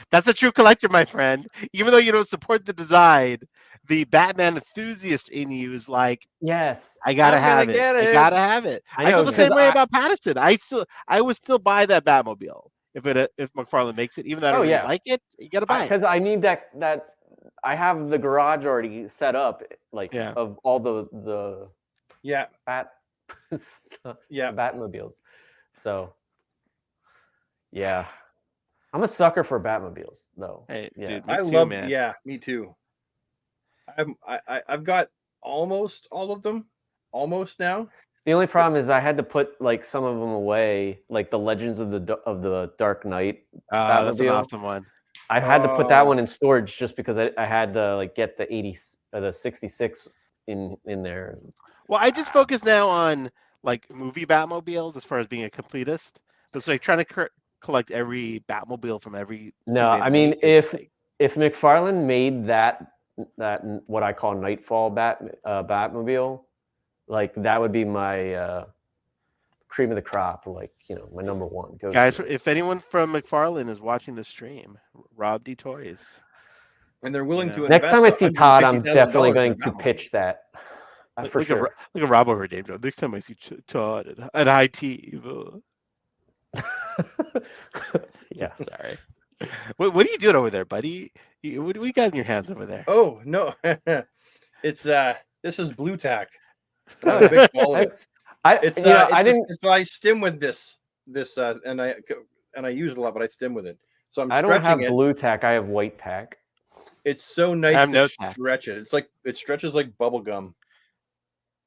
That's a true collector, my friend. Even though you don't support the design, the Batman enthusiast in you is like, yes, I gotta I'm gonna have it. get I it. gotta have it. I I know, feel the same 'cause way I- about Patterson. I would still buy that Batmobile if McFarlane makes it, even though I don't Oh, really yeah. like it. You gotta buy it. because I need that. I have the garage already set up, like Yeah. of all the Yeah, Bat stuff, yeah. Batmobiles. So, yeah, I'm a sucker for Batmobiles, though. Hey, Yeah. dude, me I too, love. man. Yeah, me too. I've got almost all of them, almost now. The only problem is I had to put like some of them away, like the Legends of the Dark Knight. That's an Batmobile. awesome one. I had to put that Oh. one in storage just because I had to like get the 66 in there. Well, I just focus now on like movie Batmobiles as far as being a completist. But it's like trying to collect every Batmobile from every. No, I mean if McFarlane made that what I call Nightfall Batmobile, like that would be my cream of the crop, like my number one. Guys, if anyone from McFarlane is watching the stream, Rob D Toys. And they're willing to invest. Next time I see Todd, I'm definitely going to pitch that. For sure. Like a Rob over name drop. Next time I see Todd at IT. Yeah, sorry. What are you doing over there, buddy? What do you got in your hands over there? Oh no, it's this is blue tack. A big ball of it. I stim with this and I use it a lot, but I stim with it. So I don't have blue tack. I have white tack. It's so nice to stretch it. It's like it stretches like bubble gum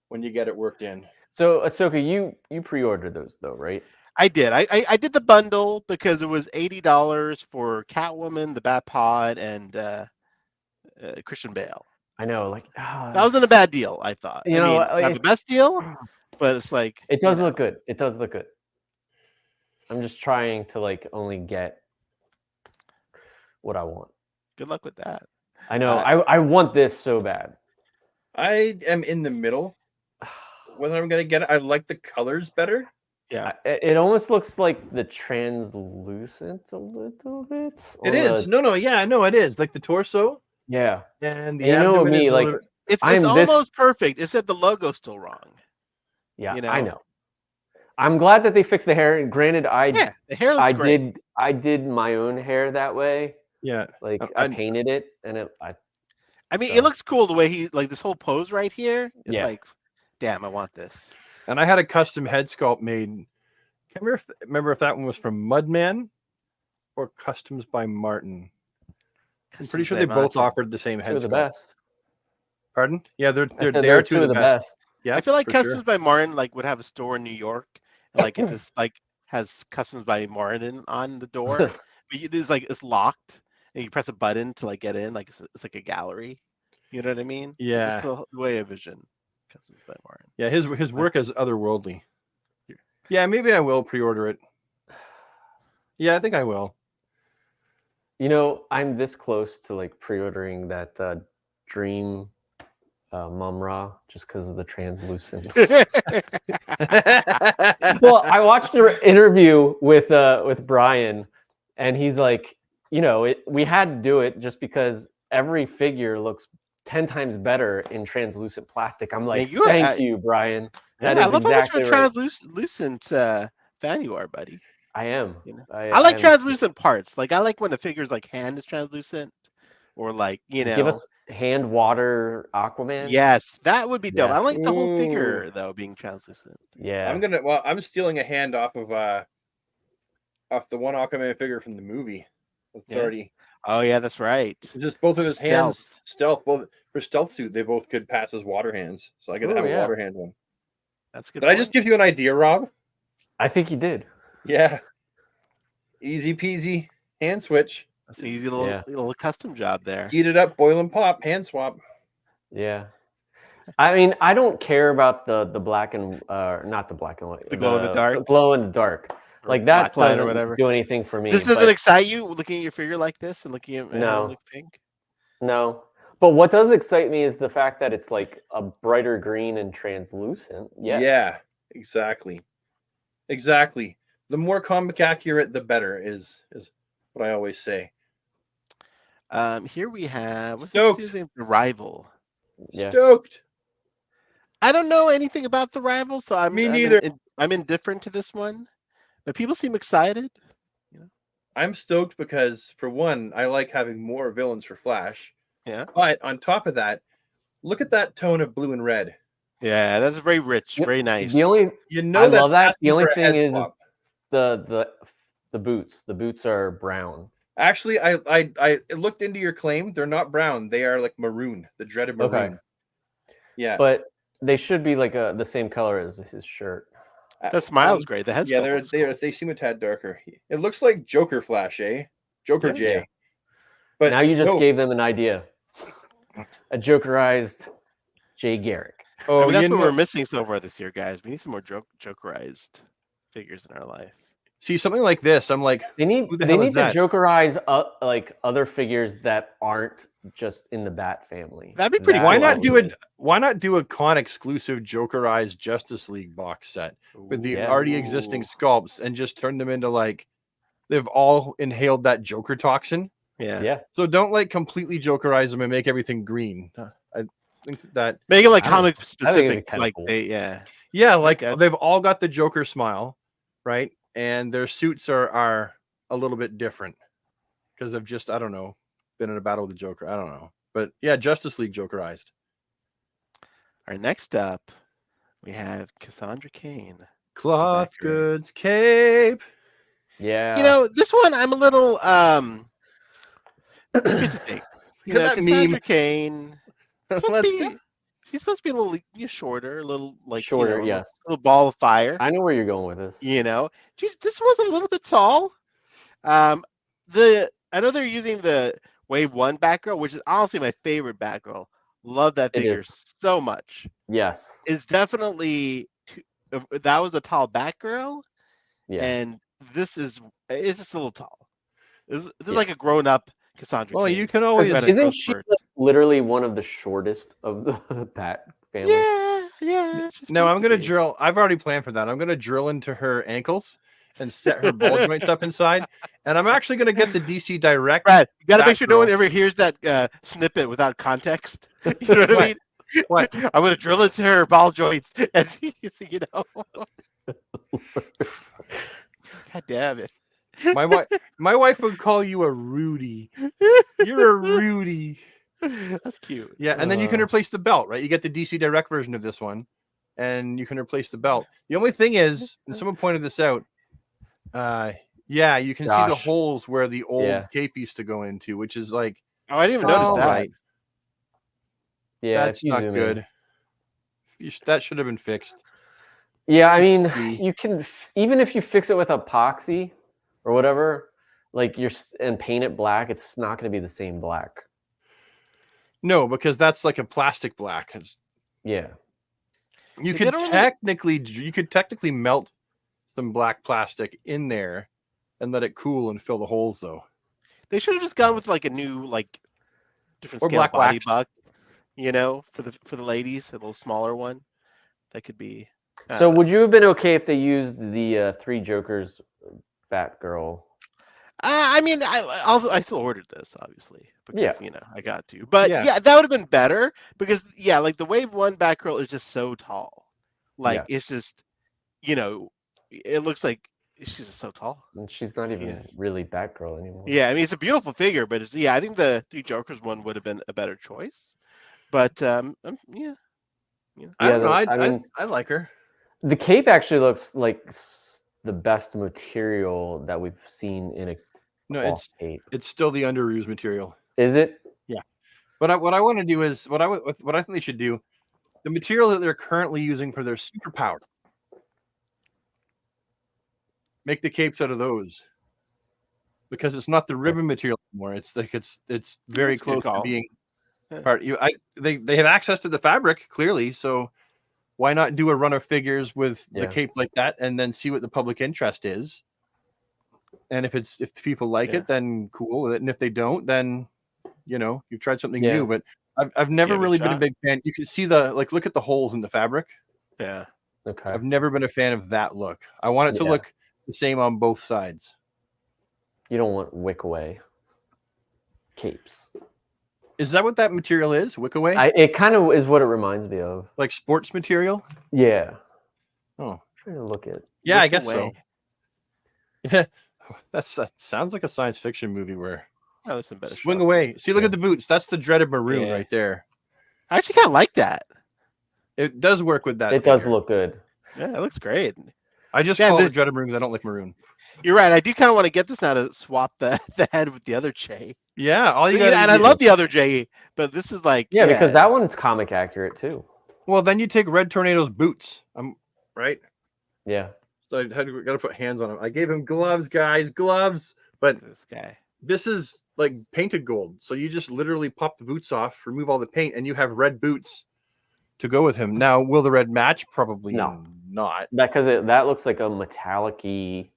when you get it worked in. So Ahsoka, you pre-ordered those though, right? I did. I did the bundle because it was $80 for Catwoman, the Batpod, and Christian Bale. I know, like that wasn't a bad deal. I thought. Not the best deal, but it's like it does look good. It does look good. I'm just trying to like only get what I want. Good luck with that. I know. I want this so bad. I am in the middle. Whether I'm gonna get it, I like the colors better. Yeah, it almost looks like the translucent a little bit. It is. No, it is like the torso. Yeah, and the abdomen is like it's almost perfect. It said the logo's still wrong. Yeah, I know. I'm glad that they fixed the hair. Granted, the hair looks great. I did my own hair that way. Yeah, like I painted it, and it looks cool the way he like this whole pose right here. It's like, damn, I want this. And I had a custom head sculpt made. Can't remember if that one was from Mudman or Customs by Martin. I'm pretty sure they both offered the same head sculpt. The best. Pardon? Yeah, they are two of the best. Yeah, I feel like Customs by Martin like would have a store in New York, and like it just like has Customs by Martin on the door, but it's locked, and you press a button to like get in, like it's like a gallery. You know what I mean? Yeah, it's the way I vision Customs by Martin. Yeah, his work is otherworldly. Yeah, maybe I will pre-order it. Yeah, I think I will. I'm this close to like pre-ordering that Dream Mum-Ra just because of the translucent. Well, I watched an interview with Brian, and he's like, we had to do it just because every figure looks 10 times better in translucent plastic. I'm like, thank you, Brian. That is I love exactly how much of a translucent fan you are, buddy. I am. I like translucent parts. Like I like when the figure's like hand is translucent, or like give us hand water Aquaman. Yes, that would be dope. I like the whole figure though being translucent. Yeah, I'm stealing a hand off of the one Aquaman figure from the movie. It's already. Oh yeah, that's right. It's just both of his hands stealth. Both for stealth suit, they both could pass as water hands. So I could have a water hand one. That's good. Did I just give you an idea, Rob? I think you did. Yeah. Easy peasy hand switch. That's an easy little custom job there. Heat it up, boil and pop, hand swap. Yeah. I mean, I don't care about the black and not the black and white. The glow in the dark. Glow in the dark. Like that doesn't do anything for me. This doesn't excite you looking at your figure like this and looking at look pink? No. But what does excite me is the fact that it's like a brighter green and translucent. Yes. Yeah, exactly. Exactly. The more comic accurate, the better is what I always say. Here we have what's this name? The Rival. Yeah. Stoked. I don't know anything about the Rival, so I'm neither. I'm indifferent to this one. But people seem excited. I'm stoked because, for one, I like having more villains for Flash. Yeah. But on top of that, look at that tone of blue and red. Yeah, that's very rich, very nice. The only I love that. The only thing is the boots. The boots are brown. Actually, I looked into your claim. They're not brown. They are like maroon, the dreaded maroon. Okay. Yeah. But they should be like the same color as his shirt. The smile's great. The head's they seem a tad darker. It looks like Joker Flash, eh? Joker J. Yeah. But now you just gave them an idea. A Jokerized Jay Garrick. That's what we're missing so far this year, guys. We need some more Jokerized figures in our life. See something like this, I'm like, they need who the they hell need is to that? Jokerize like other figures that aren't just in the Bat family. That'd be pretty Why cool, not do actually. it? Why not do a con exclusive Jokerized Justice League box set with the already existing sculpts and just turn them into like they've all inhaled that Joker toxin? Yeah. So don't like completely Jokerize them and make everything green. I think that make it like I don't- comic I think specific, it'd be kinda like cool. yeah, like Okay. they've all got the Joker smile, right? And their suits are a little bit different because they've just, I don't know, been in a battle with the Joker. I don't know. But yeah, Justice League Jokerized. All right, next up, we have Cassandra Cain. Cloth goods cape. Yeah. You know, this one I'm a little here's the thing. You know, That Cassandra meme. Cain, she's supposed to be a little shorter, a little like Shorter, you know, yes. a little ball of fire. I know where you're going with this. You know, this was a little bit tall. I know they're using the Wave 1 Batgirl, which is honestly my favorite Batgirl. Love that figure so much. Yes. It's definitely that was a tall Batgirl, and it's just a little tall. This is like a grown up Cassandra. Well, Cain. you can always isn't she literally one of the shortest of the Bat family? Yeah. No, I'm gonna drill. I've already planned for that. I'm gonna drill into her ankles and set her ball joints up inside. And I'm actually gonna get the DC Direct. Brad, you gotta make sure no Batgirl. one ever hears that snippet without context. You know what I mean? What? I'm gonna drill into her ball joints, and you know. God damn it! My wife would call you a Rudy. You're a Rudy. That's cute. Yeah, and then you can replace the belt, right? You get the DC Direct version of this one, and you can replace the belt. The only thing is, and someone pointed this out, yeah, you can see the holes where the old cape used to go into, which is like, oh, I didn't even notice that. Right. Yeah, that's not good. That should have been fixed. Yeah, I mean, you can, even if you fix it with epoxy or whatever, like and paint it black, it's not going to be the same black. No, because that's like a plastic black. Yeah. You could technically melt some black plastic in there and let it cool and fill the holes, though. They should have just gone with like a new, like different or scale black body wax. buck, you know, for the ladies, a little smaller one. That could be. So would you have been okay if they used the Three Jokers Batgirl? I mean, I still ordered this, obviously, because you know I got to. But Yeah. that would have been better because like the Wave 1 Batgirl is just so tall, like it's just, you know, it looks like she's just so tall. And she's not even really Batgirl anymore. Yeah, I mean it's a beautiful figure, but I think the Three Jokers one would have been a better choice. But I don't know. I like her. The cape actually looks like the best material that we've seen in a cape. It's still the underoos material. Is it? Yeah. But what I want to do is what I think they should do, the material that they're currently using for their superpower. Make the capes out of those. Because it's not the ribbon material anymore. It's like it's very close to being part. They have access to the fabric, clearly, so why not do a run of figures with the cape like that and then see what the public interest is? And if people like it, then cool with it. And if they don't, then you've tried something new. But I've never really been a big fan. You can see look at the holes in the fabric. Yeah. Okay. I've never been a fan of that look. I want it to look the same on both sides. You don't want wick-away capes. Is that what that material is? Wick-away? It kind of is what it reminds me of. Like sports material? Yeah. Oh. I'm trying to look at. Yeah, I guess so. Yeah. That sounds like a science fiction movie where there's some better swing away. See, look at the boots. That's the dreaded maroon right there. I actually kind of like that. It does work with that. It does look good. Yeah, it looks great. I just call it dreaded maroon because I don't like maroon. You're right. I do kind of want to get this now to swap the head with the other J. Yeah, and I love the other J, but this is like because that one's comic accurate too. Well, then you take Red Tornado's boots. Right. Yeah. So I got to put hands on him. I gave him gloves, guys, gloves. But this is like painted gold. So you just literally pop the boots off, remove all the paint, and you have red boots to go with him. Now, will the red match? Probably not. Because that looks like a metallic-y.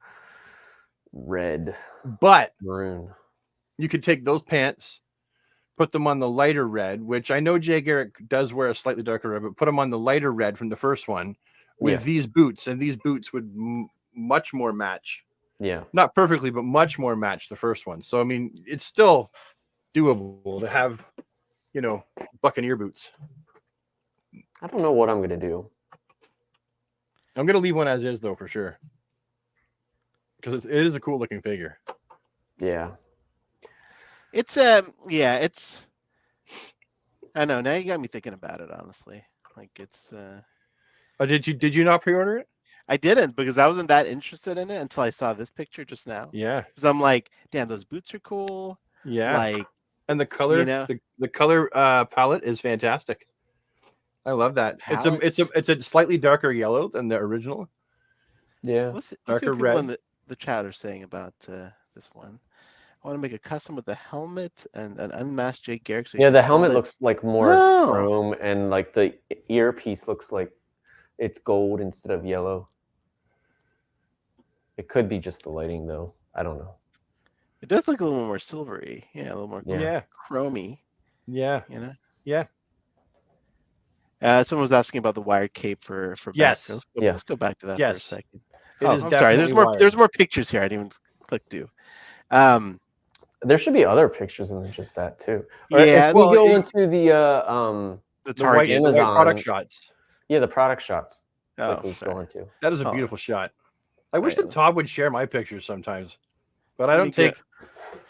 red, but maroon. You could take those pants, put them on the lighter red, which I know Jay Garrick does wear a slightly darker red, but put them on the lighter red from the first one with these boots, and these boots would much more match. Yeah. Not perfectly, but much more match the first one. So, I mean, it's still doable to have, Buccaneer boots. I don't know what I'm going to do. I'm going to leave one as is, though, for sure. Because it is a cool looking figure. Yeah. It's I know, now you got me thinking about it, honestly. Like it's Oh, did you not pre-order it? I didn't, because I wasn't that interested in it until I saw this picture just now. Yeah. Because I'm like, damn, those boots are cool. Yeah. Like, and the color, the color palette is fantastic. I love that. It's a slightly darker yellow than the original. Yeah. Let's see darker what people red. in the chat are saying about this one. I want to make a custom with the helmet and an unmasked Jay Garrick. So the helmet looks like more chrome, and like the earpiece looks like it's gold instead of yellow. It could be just the lighting, though. I don't know. It does look a little more silvery. Yeah, a little more chromy. Yeah. Yeah. Someone was asking about the wired cape for yes. Let's go back to that for a second. I'm sorry. There's more pictures here. I didn't even click to. There should be other pictures than just that too. Yeah. If we go into the Target, the white product shots. Yeah, the product shots. Oh, going to. That is a beautiful shot. I wish that Todd would share my pictures sometimes, but I don't take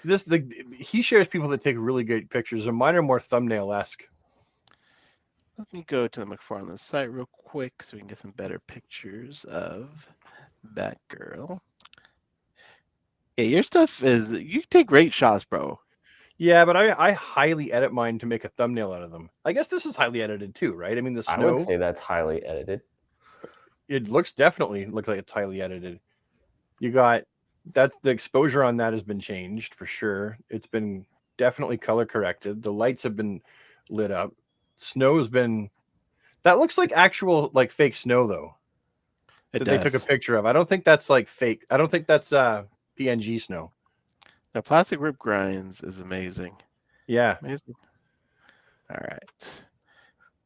this. He shares people that take really good pictures, and mine are more thumbnail-esque. Let me go to the McFarlane site real quick so we can get some better pictures of Batgirl. Yeah, your stuff you take great shots, bro. Yeah, but I highly edit mine to make a thumbnail out of them. I guess this is highly edited too, right? I mean, the snow. I would say that's highly edited. It definitely looks like it's highly edited. You got the exposure on that has been changed for sure. It's been definitely color corrected. The lights have been lit up. Snow has been. That looks like actual like fake snow though. They took a picture of. I don't think that's like fake. I don't think that's PNG snow. The plastic rip grinds is amazing. Yeah. Amazing. All right.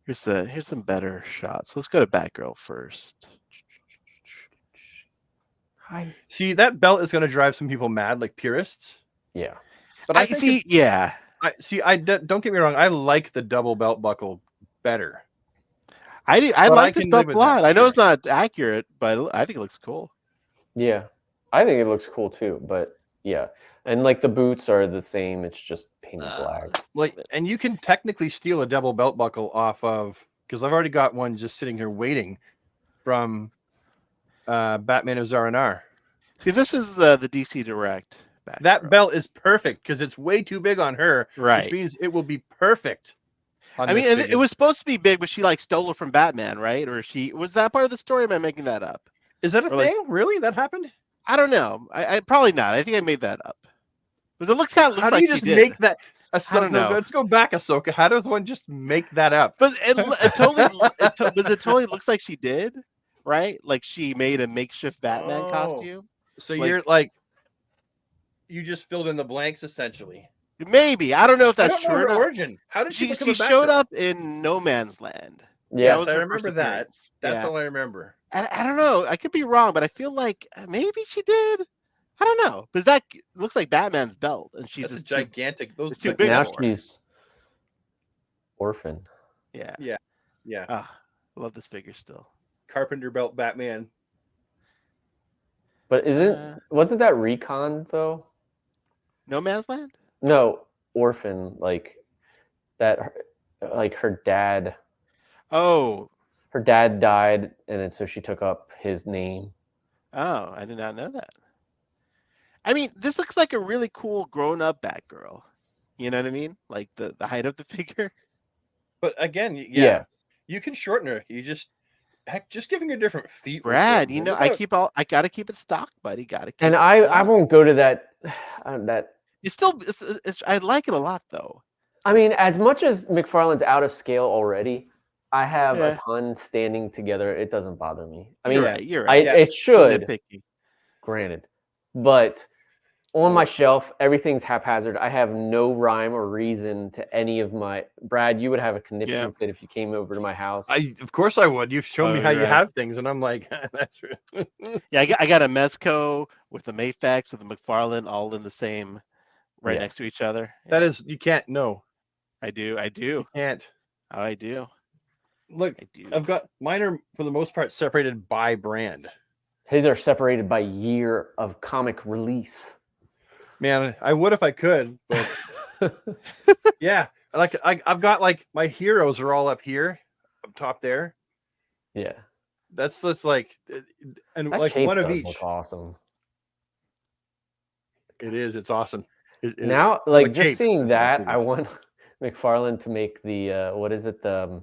Here's some better shots. Let's go to Batgirl first. See, that belt is going to drive some people mad, like purists. Yeah. But I think see. Yeah. Don't get me wrong. I like the double belt buckle better. I do. I like this belt a lot. I know it's not accurate, but I think it looks cool. Yeah. I think it looks cool too, but yeah. And like the boots are the same, it's just painted black. And you can technically steal a double belt buckle off of, because I've already got one just sitting here waiting from Batman of Zaranar. See, this is the DC Direct. Batgirl. That belt is perfect because it's way too big on her, right? Which means it will be perfect. I mean, it was supposed to be big, but she like stole it from Batman, right? Or was that part of the story? Am I making that up? Is that a thing? Really? That happened? I don't know. I probably not. I think I made that up. Because it looks kind of looks How do like you just make that? I don't know. Let's go back, Ahsoka. How does one just make that up? But it totally looks like she did, right? Like she made a makeshift Batman costume. So you're like, you just filled in the blanks essentially. Maybe. I don't know if that's true. Her origin. How did she showed up in No Man's Land? Yes, I remember that. That's all I remember. I don't know. I could be wrong, but I feel like maybe she did. I don't know, because that looks like Batman's belt, and she's just gigantic. Those too big. Now she's orphan. Yeah. I love this figure still. Carpenter belt Batman. But wasn't that Recon though? No Man's Land? No, orphan. Like that. Like her dad. Oh. Her dad died, and then so she took up his name. Oh, I did not know that. I mean, this looks like a really cool grown-up Batgirl. You know what I mean? Like the height of the figure. But again, you can shorten her. You just giving her different feet. Brad, I gotta keep it stock, buddy. And I won't go to that. It's still I like it a lot though. I mean, as much as McFarlane's out of scale already, I have a ton standing together. It doesn't bother me. I mean, you're right. It should. Granted, but on my shelf, everything's haphazard. I have no rhyme or reason to any of my. Brad, you would have a conniption fit if you came over to my house. Of course I would. You've shown me how you have things, and I'm like, that's yeah. I got a Mezco with a Mafex with a McFarlane, all in the same, next to each other. That is, you can't know. I do. You can't. Oh, I do. Look, I've got mine are for the most part separated by brand. His are separated by year of comic release. Man, I would if I could, but yeah, like I've got like my heroes are all up here, up top there. Yeah, that's like, and that like cape one of does each. Look awesome. It is. It's awesome. Now, like just seeing that, I want McFarlane to make the what is it? The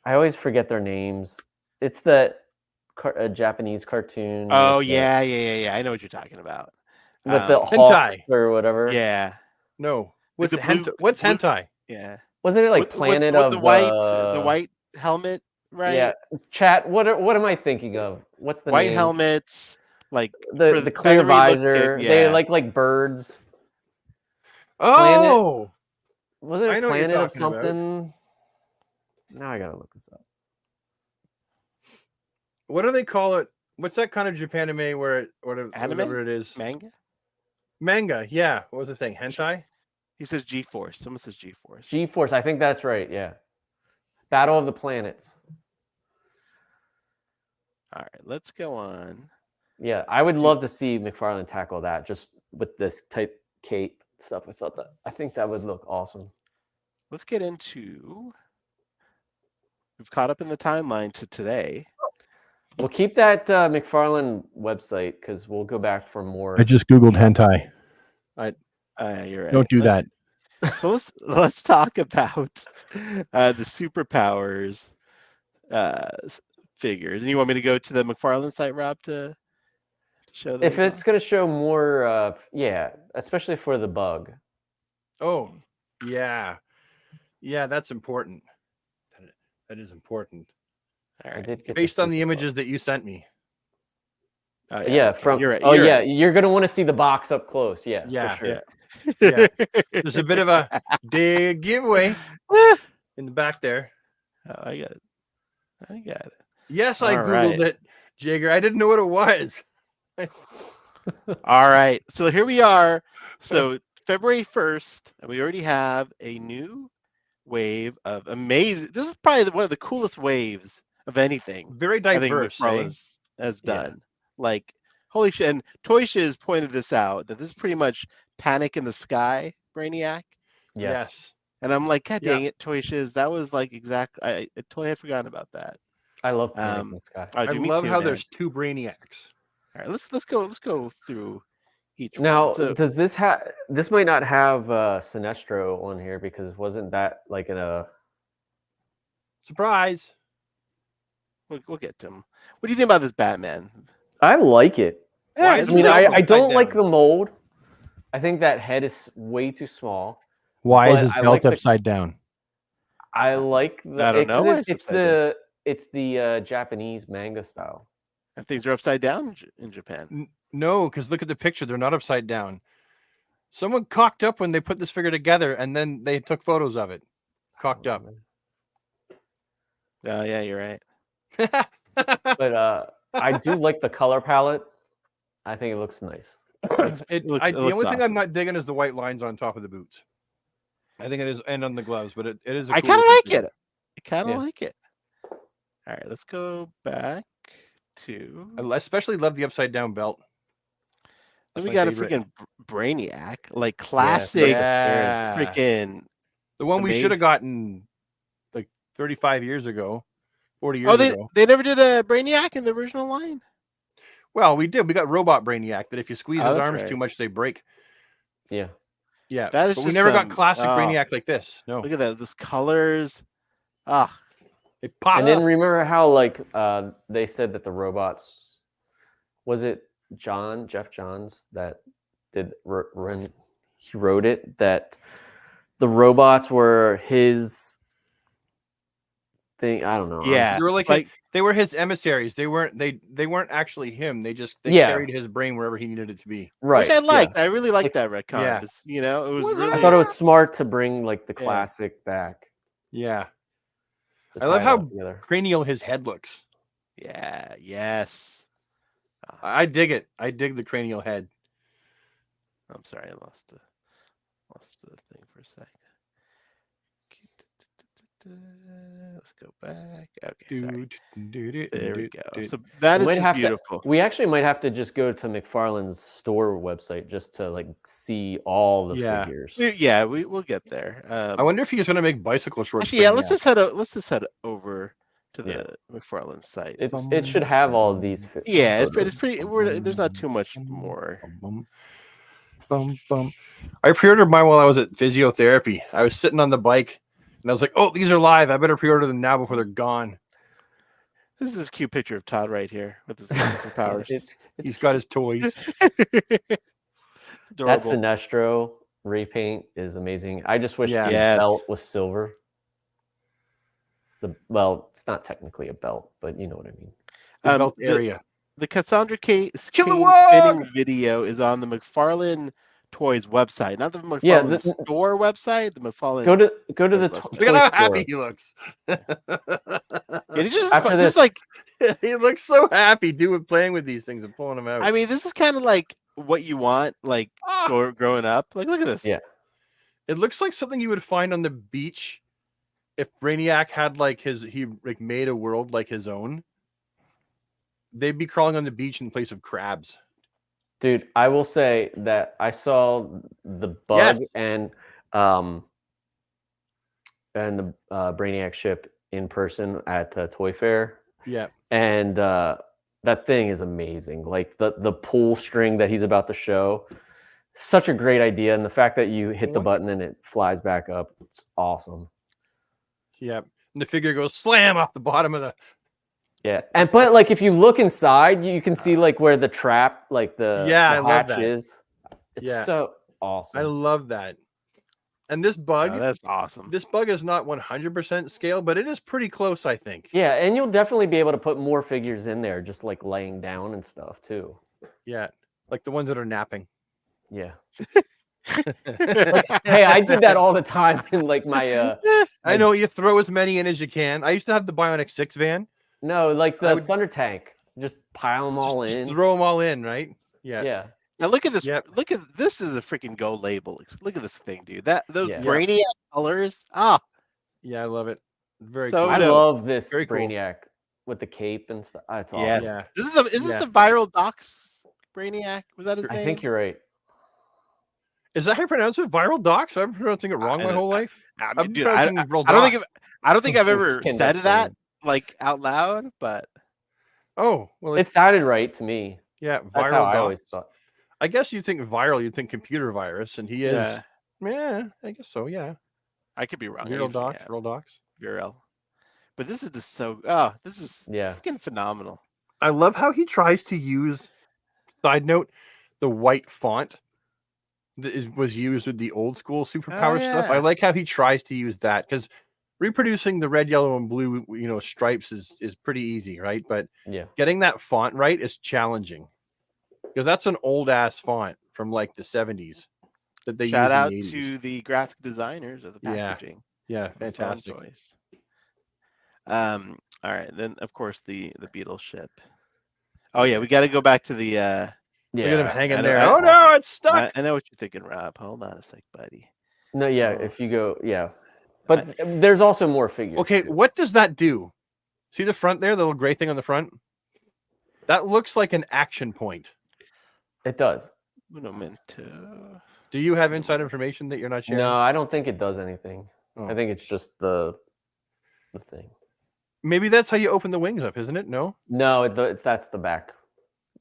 I always forget their names. It's the a Japanese cartoon. Oh yeah. I know what you're talking about. With the hawks hentai or whatever. Yeah. No. What's hentai? Yeah. Wasn't it like Planet with of the white helmet? Right. Yeah. Chat. What am I thinking of? What's the white name? helmets? Like the clear visor. They like birds. Oh. Wasn't it Planet of something? Now I gotta look this up. What do they call it? What's that kind of Japanime where whatever it is? Manga, yeah. What was the thing? Hentai? He says G-Force. Someone says G-Force. G-Force, I think that's right, yeah. Battle of the Planets. All right, let's go on. Yeah, I would love to see McFarlane tackle that just with this type cape stuff. I think that would look awesome. Let's get into. We've caught up in the timeline to today. We'll keep that McFarlane website because we'll go back for more. I just Googled hentai. You're right. Don't do that. So let's talk about the superpowers figures. And you want me to go to the McFarlane site, Rob, to show them? If it's going to show more, especially for the bug. Oh, yeah. Yeah, that's important. That is important. All right. Based on the images that you sent me. You're right. You're going to want to see the box up close. Yeah, for sure. Yeah. There's a bit of a giveaway in the back there. Oh, I got it. Yes, I Googled it, Jagger. I didn't know what it was. All right. So here we are. So February 1st, and we already have a new wave of amazing. This is probably one of the coolest waves of anything. Very diverse. I think has done. Like, holy shit. And Toysha pointed this out, that this is pretty much Panic in the Sky, Brainiac. Yes. And I'm like, God dang it, Toysha. That was like I totally had forgotten about that. I love Panic in the Sky. I love how there's two Brainiacs. All right, let's go through each now, one. So, does this might not have Sinestro on here because wasn't that like in a surprise? We'll get to him. What do you think about this Batman? I like it. Yeah, I don't like the mold. I think that head is way too small. Why is his belt upside down? I like the. I don't know. It's the Japanese manga style. And things are upside down in Japan. No, because look at the picture. They're not upside down. Someone cocked up when they put this figure together, and then they took photos of it. Cocked up. Oh, yeah, you're right. But I do like the color palette. I think it looks nice. The only thing I'm not digging is the white lines on top of the boots. I think it is, and on the gloves, but it is. I kind of like it. I kind of like it. All right, let's go back to. I especially love the upside down belt. Then we got a freaking Brainiac, like classic, freaking. The one we should have gotten like 35 years ago, 40 years ago. They never did a Brainiac in the original line? Well, we did. We got Robot Brainiac that if you squeeze his arms too much, they break. Yeah. Yeah. But we never got classic Brainiac like this. No. Look at that. This colors. It popped. And then remember how they said that the robots, was it Jeff Johns that did he wrote it, that the robots were thing. I don't know. Yeah, They were like they were his emissaries. They weren't actually him. They carried his brain wherever he needed it to be. Right. Which I liked. Yeah. I really liked that retcon. Yeah. You know, it was really. I thought it was smart to bring like the classic back. Yeah. I love how cranial his head looks. Yeah. Yes. I dig it. I dig the cranial head. I'm sorry, I lost the thing for a second. Let's go back. Okay, sorry. There we go. So that is just beautiful. We actually might have to just go to McFarlane's store website just to like see all the figures. Yeah, we'll get there. I wonder if he's going to make bicycle shorts. Actually, let's just head over to the McFarlane site. It should have all of these. Yeah, it's pretty. There's not too much more. I pre-ordered mine while I was at physiotherapy. I was sitting on the bike and I was like, "Oh, these are live. I better pre-order them now before they're gone." This is a cute picture of Todd right here with his superpowers. He's got his toys. That Sinestro repaint is amazing. I just wish the belt was silver. It's not technically a belt, but you know what I mean. The belt area. The Cassandra Cain spinning video is on the McFarlane Toys website, not the McFarlane store website. The McFarlane. Go to the Look at how happy he looks. He looks so happy playing with these things and pulling them out. I mean, this is kind of like what you want, like growing up. Like, look at this. Yeah, it looks like something you would find on the beach if Brainiac had he made a world like his own. They'd be crawling on the beach in place of crabs. Dude, I will say that I saw the bug and the Brainiac ship in person at Toy Fair. Yeah, and that thing is amazing. Like the pull string that he's about to show, such a great idea, and the fact that you hit the button and it flies back up, it's awesome. Yeah, and the figure goes slam off the bottom of the. Yeah, but like if you look inside, you can see like where the trap, like the hatch is. It's so awesome. I love that. And this bug, that's awesome. This bug is not 100% scale, but it is pretty close, I think. Yeah, and you'll definitely be able to put more figures in there, just like laying down and stuff too. Yeah, like the ones that are napping. Yeah. Hey, I did that all the time in like my. I know you throw as many in as you can. I used to have the Bionic 6 van. No, like the Thunder Tank. Just pile them all in. Just throw them all in, right? Yeah. Yeah. Now look at this. Yep. Look at this is a freaking Go label. Look at this thing, dude. Those Brainiac colors. Yeah, I love it. Very cool. I love this Very Brainiac with the cape and stuff. It's awesome. Yeah. Is this the viral Docs Brainiac? Was that his name? I think you're right. Is that how you pronounce it? Viral Docs? I've been pronouncing it wrong my whole life. I don't think I've ever said that like out loud, but well, it sounded right to me. Yeah, viral. That's how I always thought. I guess you think viral, you think computer virus, and he is. Yeah, I guess so. Yeah, I could be wrong. Viral Docs. Viral. But this is just so. This is freaking phenomenal. I love how he tries to use. Side note: the white font that was used with the old school superpower stuff. I like how he tries to use that because reproducing the red, yellow, and blue, stripes is pretty easy, right? But getting that font right is challenging because that's an old ass font from like the 70s that they shout out in the 80s. To the graphic designers of the packaging. Yeah, fantastic. All right, then of course the Beetle ship. Oh yeah, we got to go back to the. Look at him hanging there. Oh no, it's stuck. I know what you're thinking, Rob. Hold on a sec, buddy. No, if you go, but there's also more figures. Okay, what does that do? See the front there, the little gray thing on the front? That looks like an action point. It does. Un momento. Do you have inside information that you're not sharing? No, I don't think it does anything. I think it's just the thing. Maybe that's how you open the wings up, isn't it? No, that's the back,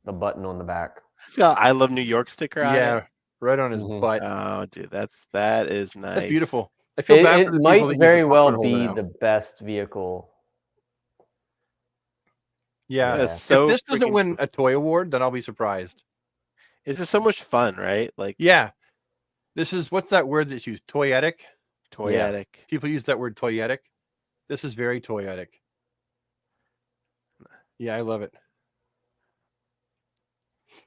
the button on the back. It's got "I Love New York" sticker on it. Right on his butt. Oh, dude, that is nice. That's beautiful. I feel bad for the might people that very well be the best vehicle. Yeah. If this doesn't win a toy award, then I'll be surprised. It's just so much fun, right? Like, this is what's that word that's used? Toyetic. Toyetic. People use that word toyetic. This is very toyetic. Yeah, I love it.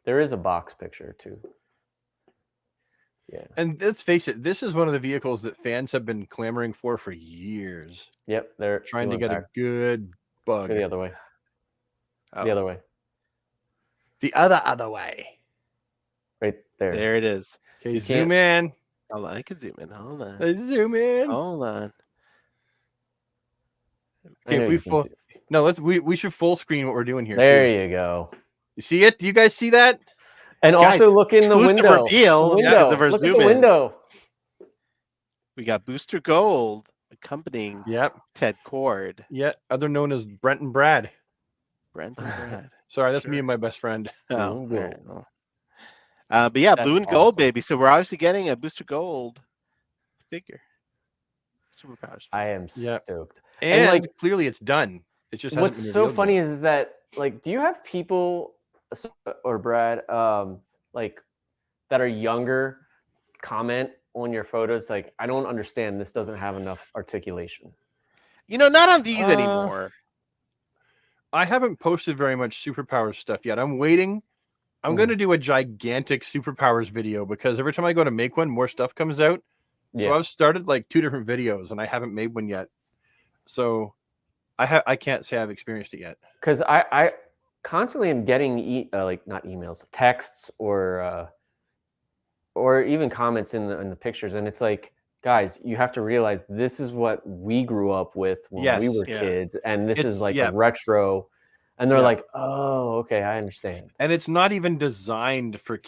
There is a box picture too. Yeah. And let's face it, this is one of the vehicles that fans have been clamoring for years. Yep, they're trying to get a good bug. Go the other way. Oh. The other way. The other way. Right there. There it is. Okay, zoom in. Hold on, I can zoom in. Hold on. Zoom in. Hold on. Okay, we should full screen what we're doing here. There too. you go. You see it? Do you guys see that? And Guys, also look in the window. Reveal because of our Look zoom at the in. window. We got Booster Gold accompanying Ted Cord. Yeah, other known as Brent and Brad. Brent and Brad. Sorry, that's me and my best friend. Oh, right. But yeah, That's blue and gold, baby. So we're obviously getting a Booster Gold figure. Superpowers. I am stoked. And like clearly it's done. It just what's so funny is that like, do you have people or Brad like that are younger comment on your photos like, I don't understand, this doesn't have enough articulation? You know, not on these anymore. I haven't posted very much Superpowers stuff yet. I'm waiting. I'm going to do a gigantic Superpowers video because every time I go to make one, more stuff comes out. So I've started like 2 different videos and I haven't made one yet. So I can't say I've experienced it yet. Because I constantly am getting like not emails, texts or even comments in the pictures, and it's like, guys, you have to realize this is what we grew up with when we were kids, and this is like a retro. And they're like, oh, okay, I understand. And it's not even designed for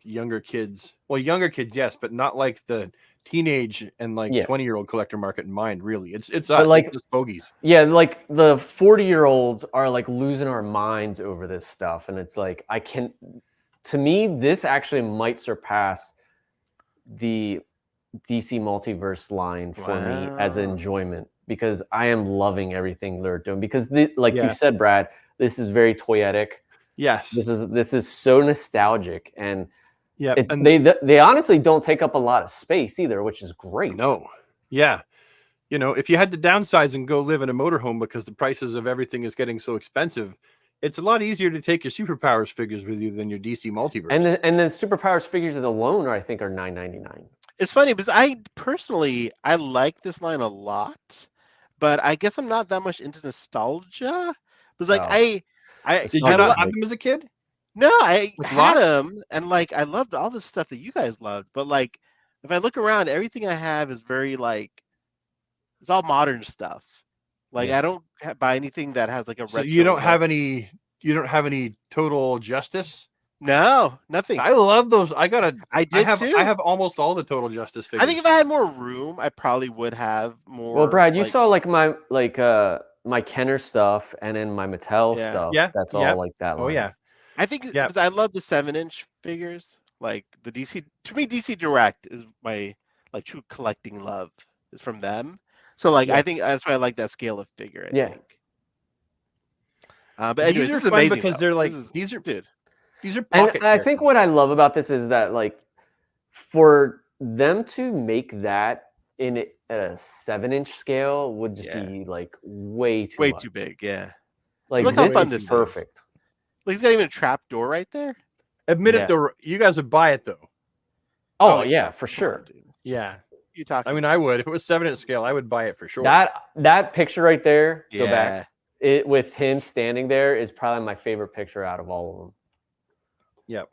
younger kids. Well, younger kids, yes, but not like the teenage and 20-year-old collector market in mind, really. It's us, like, it's just bogeys. Yeah, like the 40-year-olds are like losing our minds over this stuff. And it's like, to me, this actually might surpass the DC Multiverse line for me as an enjoyment, because I am loving everything they're doing. Because you said, Brad, this is very toyetic. Yes. This is so nostalgic, and and they honestly don't take up a lot of space either, which is great. No. Yeah. You know, if you had to downsize and go live in a motorhome because the prices of everything is getting so expensive, it's a lot easier to take your Superpowers figures with you than your DC Multiverse. And the Superpowers figures alone I think are $9.99. It's funny because I like this line a lot, but I guess I'm not that much into nostalgia. Because did you not have them as a kid? No, I had them, and like I loved all the stuff that you guys loved. But like, if I look around, everything I have is very like, it's all modern stuff. Like I don't buy anything that has like a. So you don't have any. You don't have any Total Justice. No, nothing. I love those. I have almost all the Total Justice figures. I think if I had more room, I probably would have more. Well, Brad, you saw like my Kenner stuff and then my Mattel stuff. Yeah, that's all like that line. Oh yeah. I think because I love the 7-inch figures. Like the DC, to me, DC Direct is my like true collecting love is from them. So like I think that's why I like that scale of figure. I think. But anyway, these this are is amazing because they're like these are pocket. And I think what I love about this is that like for them to make that at a 7-inch scale would just be like way too big. Yeah. Like look how fun this is. Perfect. Like he's got even a trap door right there. Admit it though, you guys would buy it though. Oh yeah, for sure. Yeah. You talking? I mean, I would. If it was 7-inch scale, I would buy it for sure. That picture right there, go back. It with him standing there is probably my favorite picture out of all of them. Yep.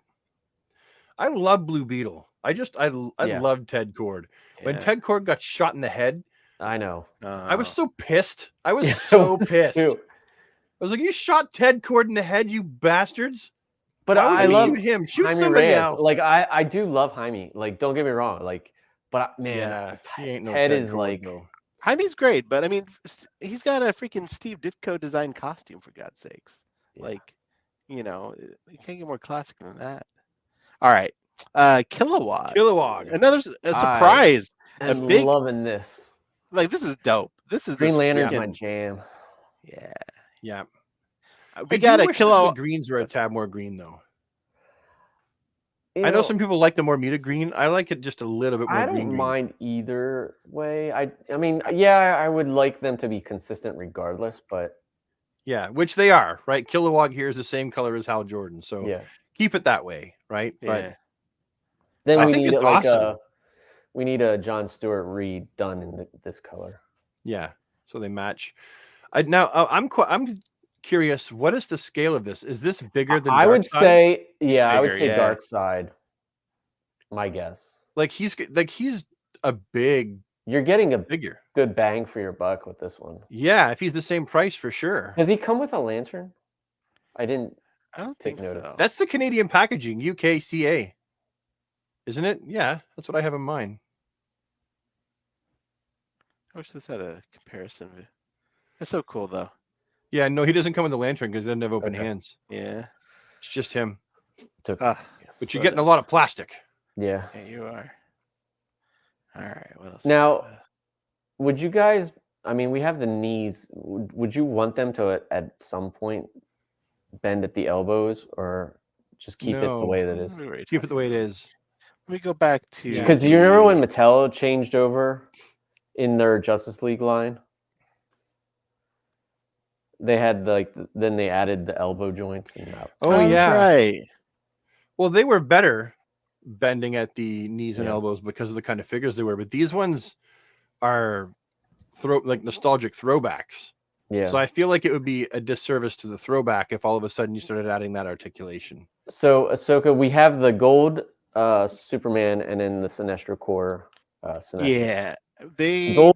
I love Blue Beetle. I love Ted Cord. When Ted Cord got shot in the head, I know. I was so pissed. I was so pissed. Too. I was like, "You shot Ted Cord in the head, you bastards!" But I love shoot him. Shoot Jaime somebody Reyes. else. Like I do love Jaime. Like don't get me wrong. Like, but man, Ted is Cord, like. Though. Jaime's great, but I mean, he's got a freaking Steve Ditko designed costume for God's sakes. Like, you know, you can't get more classic than that. All right, Kilowog. Another surprise. I'm loving this. Like this is dope. This is Green Lantern's my jam. Yeah. We got a Kilowog. The greens are a tad more green though. I know some people like the more muted green. I like it just a little bit more I green. don't mind either way. I mean, yeah, I would like them to be consistent regardless, but yeah, which they are, right? Kilowog here is the same color as Hal Jordan, so yeah, keep it that way, right? Yeah. But then I we think need it's it like awesome. we need a John Stewart Reed done in this color. Yeah, so they match. I'm curious. What is the scale of this? Is this bigger than? I would Darkseid? say, I would say Dark Side. My guess. Like he's a big. You're getting a figure. Good bang for your buck with this one. Yeah, if he's the same price for sure. Does he come with a lantern? I don't think notice. so. That's the Canadian packaging, UKCA. Isn't it? Yeah, that's what I have in mind. I wish this had a comparison. That's so cool, though. Yeah, no, he doesn't come with a lantern because he doesn't have open hands. Yeah. It's just him. Okay. But you're getting a lot of plastic. Yeah. Yeah, you are. All right, what else? Now, would you guys, I mean, we have the knees. Would you want them to, at some point, bend at the elbows or just keep it the way that it is? Keep it the way it is. Let me go back to... Because you remember when Mattel changed over in their Justice League line? They had then they added the elbow joints and that. Oh yeah, right. Well, they were better bending at the knees and elbows because of the kind of figures they were, but these ones are nostalgic throwbacks. Yeah. So I feel like it would be a disservice to the throwback if all of a sudden you started adding that articulation. So Ahsoka, we have the gold Superman and then the Sinestro Corps. Sinestro. Yeah, the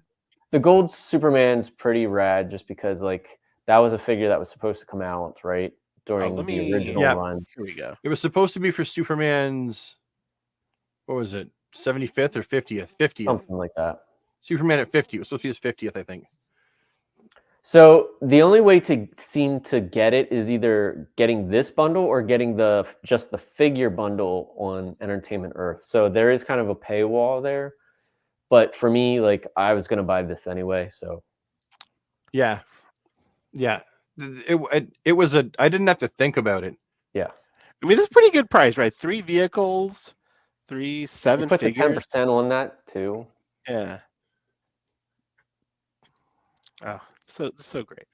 gold Superman's pretty rad just because that was a figure that was supposed to come out right during the original run. Here we go. It was supposed to be for Superman's, what was it, 75th or 50th? 50th. Something like that. Superman at 50. It was supposed to be his 50th, I think. So the only way to seem to get it is either getting this bundle or getting just the figure bundle on Entertainment Earth. So there is kind of a paywall there. But for me, I was going to buy this anyway. So yeah. It was I didn't have to think about it. Yeah. I mean, that's a pretty good price, right? 3 vehicles, 7 you put figures. The 10% on that too. Yeah. Oh, so great.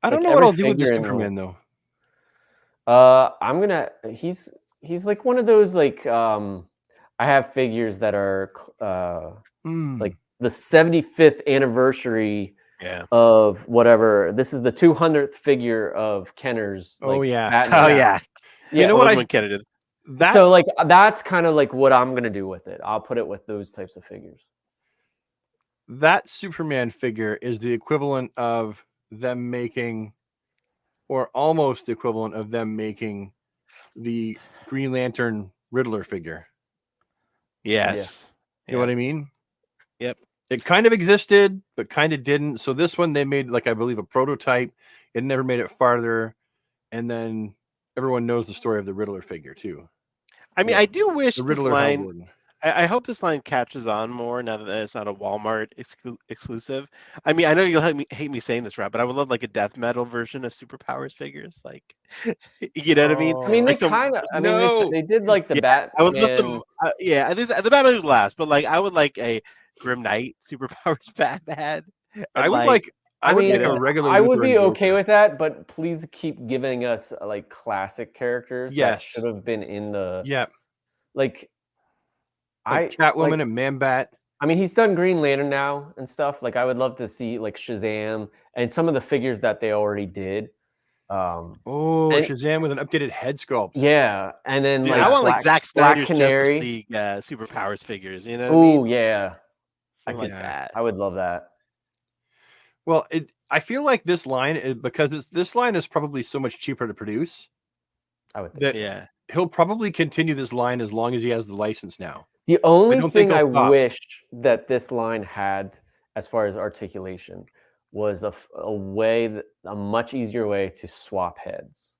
I don't know what I'll do with the Superman though. I'm gonna. He's like one of those I have figures that are like the 75th anniversary of whatever. This is the 200th figure of Kenner's. Yeah. You know what I did? So that's kind of what I'm gonna do with it. I'll put it with those types of figures. That Superman figure is the equivalent of them making, or almost the equivalent of them making, the Green Lantern Riddler figure. Yes. You know what I mean? Yep. It kind of existed, but kind of didn't. So this one, they made, I believe, a prototype. It never made it farther. And then everyone knows the story of the Riddler figure, too. I mean, I do wish the this Riddler line... I hope this line catches on more now that it's not a Walmart exclusive. I mean, I know you'll hate me saying this, Rob, but I would love a death metal version of Superpowers figures. You know what I mean? I mean, they kind of. I mean, they did the Batman. I would love them. I think the Batman would last, but I would like a Grim Knight Superpowers Batman. I would like a regular. I would be okay with that, but please keep giving us classic characters. Yes, that should have been in the. Yeah. Catwoman and Man-Bat. I mean, he's done Green Lantern now and stuff. I would love to see Shazam and some of the figures that they already did. Shazam with an updated head sculpt. Yeah, and then I want Zack Snyder's Justice League Superpowers figures. You know? Oh yeah, I like that. I would love that. Well, I feel like this line because this line is probably so much cheaper to produce. I would think he'll probably continue this line as long as he has the license now. The only thing I wish that this line had, as far as articulation, was a much easier way to swap heads.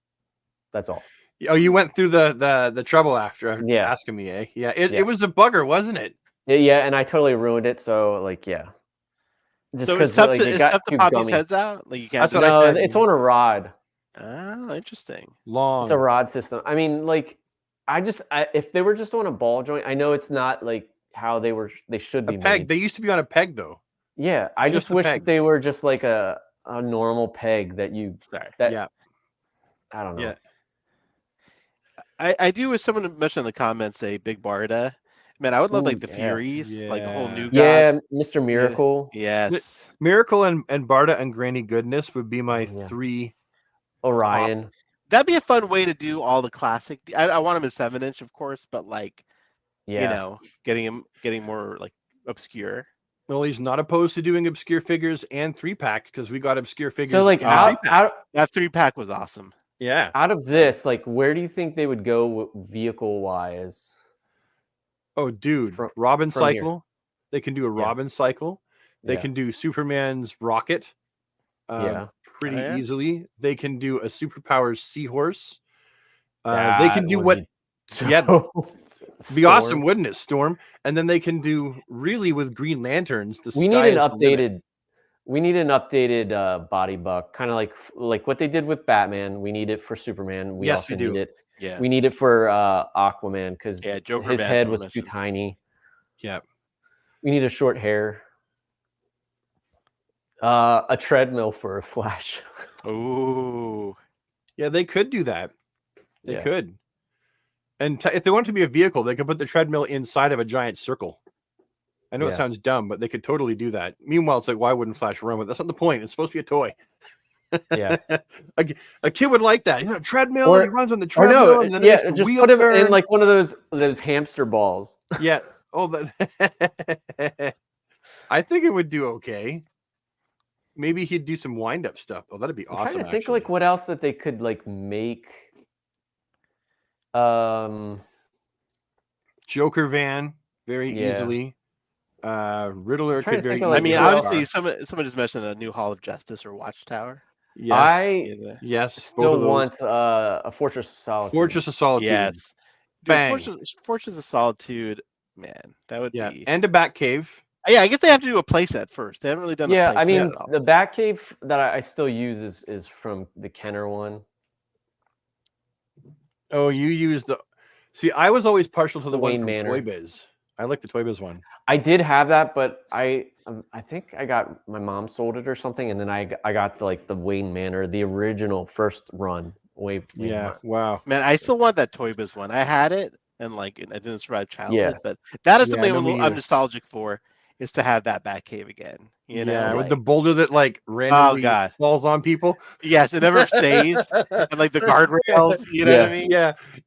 That's all. Oh, you went through the trouble after asking me, eh? Yeah, it was a bugger, wasn't it? Yeah, and I totally ruined it. So just because so it's tough to pop these heads out. You can't. That's what I said. It's on a rod. Oh, interesting. Long. It's a rod system. I mean, if they were just on a ball joint, I know it's not like how they should be peg. made. They used to be on a peg though. Yeah, I just wish that they were just like a normal peg that you. Yeah. I don't know. Yeah. I do wish someone mentioned in the comments a Big Barda. Man, I would love like the Furies, like a whole new guy. gods. Yeah, Mr. Miracle. Yes. Miracle and Barda and Granny Goodness would be my 3. Orion. Top. That'd be a fun way to do all the classic. I want him in 7-inch, of course, but like, you know, getting more like obscure. Well, he's not opposed to doing obscure figures and 3-packs because we got obscure figures. So like that 3-pack was awesome. Yeah. Out of this, like, where do you think they would go vehicle wise? Oh, dude, Robin cycle. Here. They can do a Robin cycle. They can do Superman's rocket. Pretty easily. They can do a superpowers seahorse. They can do what? Be awesome, wouldn't it, Storm? And then they can do really with Green Lanterns. We need an updated. We need an updated body buck, kind of like what they did with Batman. We need it for Superman. We also need it. Yeah. We need it for Aquaman because his head was too tiny. Yeah. We need a short hair. A treadmill for a Flash. Oh. Yeah, they could do that. They could. And if they want it to be a vehicle, they could put the treadmill inside of a giant circle. I know it sounds dumb, but they could totally do that. Meanwhile, it's like, why wouldn't Flash run with it? That's not the point. It's supposed to be a toy. Yeah. a kid would like that. You know, treadmill, he runs on the treadmill. And then just put him in like one of those hamster balls. Yeah. Oh, I think it would do okay. Maybe he'd do some wind-up stuff. Oh, that'd be awesome. I'm trying to think like what else that they could like make. Joker van very easily. Riddler could very easily. I mean, obviously, someone just mentioned a new Hall of Justice or Watchtower. Yes. Still want a Fortress of Solitude. Fortress of Solitude. Yes. Dude, Fortress of Solitude, man, that would be. And a Batcave. Yeah, I guess they have to do a playset first. They haven't really done. Yeah, I mean, the Batcave that I still use is from the Kenner one. Oh, you use the. See, I was always partial to the one from Toy Biz. I like the Toy Biz one. I did have that, but I think my mom sold it or something, and then I got the Wayne Manor, the original first run. Wow. Man, I still want that Toy Biz one. I had it, and like I didn't survive childhood, but that is something I'm nostalgic for. Is to have that Batcave again, you know, with the boulder that like randomly falls on people. Yes, it never stays, and like the guardrails. You know what I mean?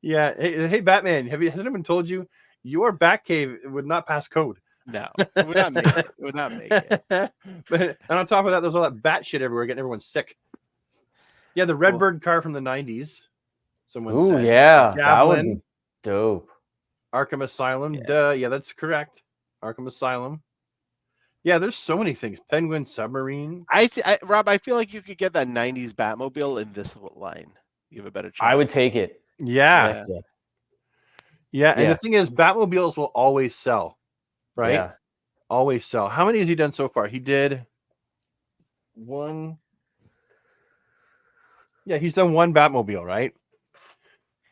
Yeah. Hey, Batman, has anyone told you your Batcave would not pass code? No, it would not make it. It would not make it. And on top of that, there's all that bat shit everywhere, getting everyone sick. Yeah, the Redbird car from the '90s. Someone said. Yeah, Javelin, that would be dope. Arkham Asylum. Yeah, that's correct. Arkham Asylum. Yeah, there's so many things. Penguin Submarine. Rob, I feel like you could get that '90s Batmobile in this line. You have a better chance. I would take it. Yeah. And the thing is, Batmobiles will always sell, right? Yeah. Always sell. How many has he done so far? He did one. Yeah, he's done one Batmobile, right?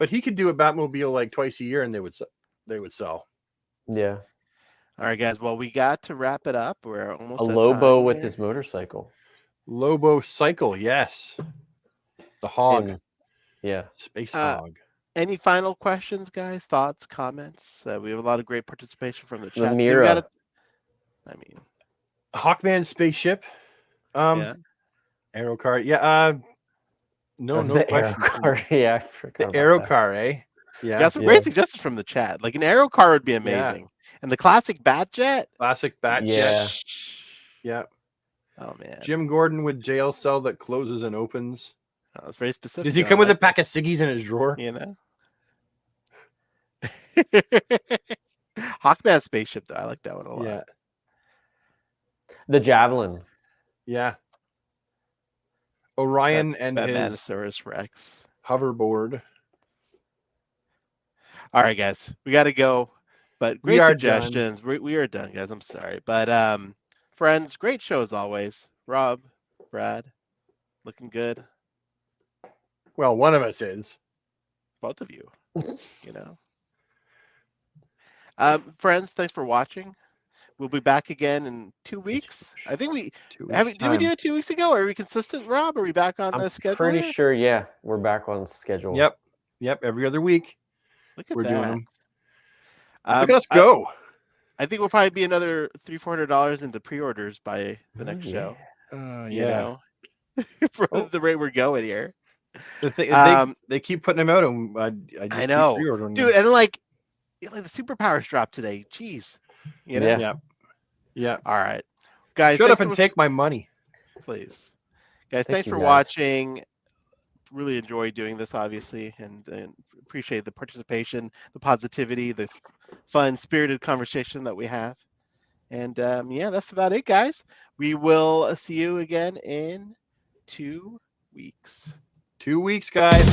But he could do a Batmobile like twice a year, and they would sell. Yeah. All right, guys. Well, we got to wrap it up. We're almost a Lobo with his motorcycle. Lobo cycle, yes. The hog. Space hog. Any final questions, guys? Thoughts, comments? We have a lot of great participation from the chat. Hawkman spaceship. Aero car. Yeah. No question. I forgot. The Aero car, eh? Yeah. Some great suggestions from the chat. Like an Aero car would be amazing. And the classic Batjet. Yeah. Oh man. Jim Gordon with jail cell that closes and opens. Oh, that's very specific. Does he come with a pack of ciggies in his drawer? You know. Hawkman spaceship though. I like that one a lot. Yeah. The Javelin. Yeah. Orion and his Batmanosaurus Rex hoverboard. All right, guys. We got to go. But great suggestions. We are done, guys. I'm sorry. But friends, great show as always. Rob, Brad, looking good. Well, one of us is. both of you. You know. Friends, thanks for watching. We'll be back again in 2 weeks. I think we did we do it 2 weeks ago? Are we consistent, Rob? Are we back on the schedule? Pretty sure, yeah, we're back on schedule. Yep. Every other week. Look at we're that. Doing them. Look at us go. I think we'll probably be another $300-400 into pre-orders by the next show. You know, for the rate we're going here. They keep putting them out, and I know, keep pre-ordering dude, them. and like the superpowers dropped today. Jeez, you know. Yeah. All right, guys, shut up and take my money, please. Guys, thanks for watching. Really enjoy doing this, obviously, and appreciate the participation, the positivity, the fun, spirited conversation that we have. And that's about it, guys. We will see you again in 2 weeks. 2 weeks, guys.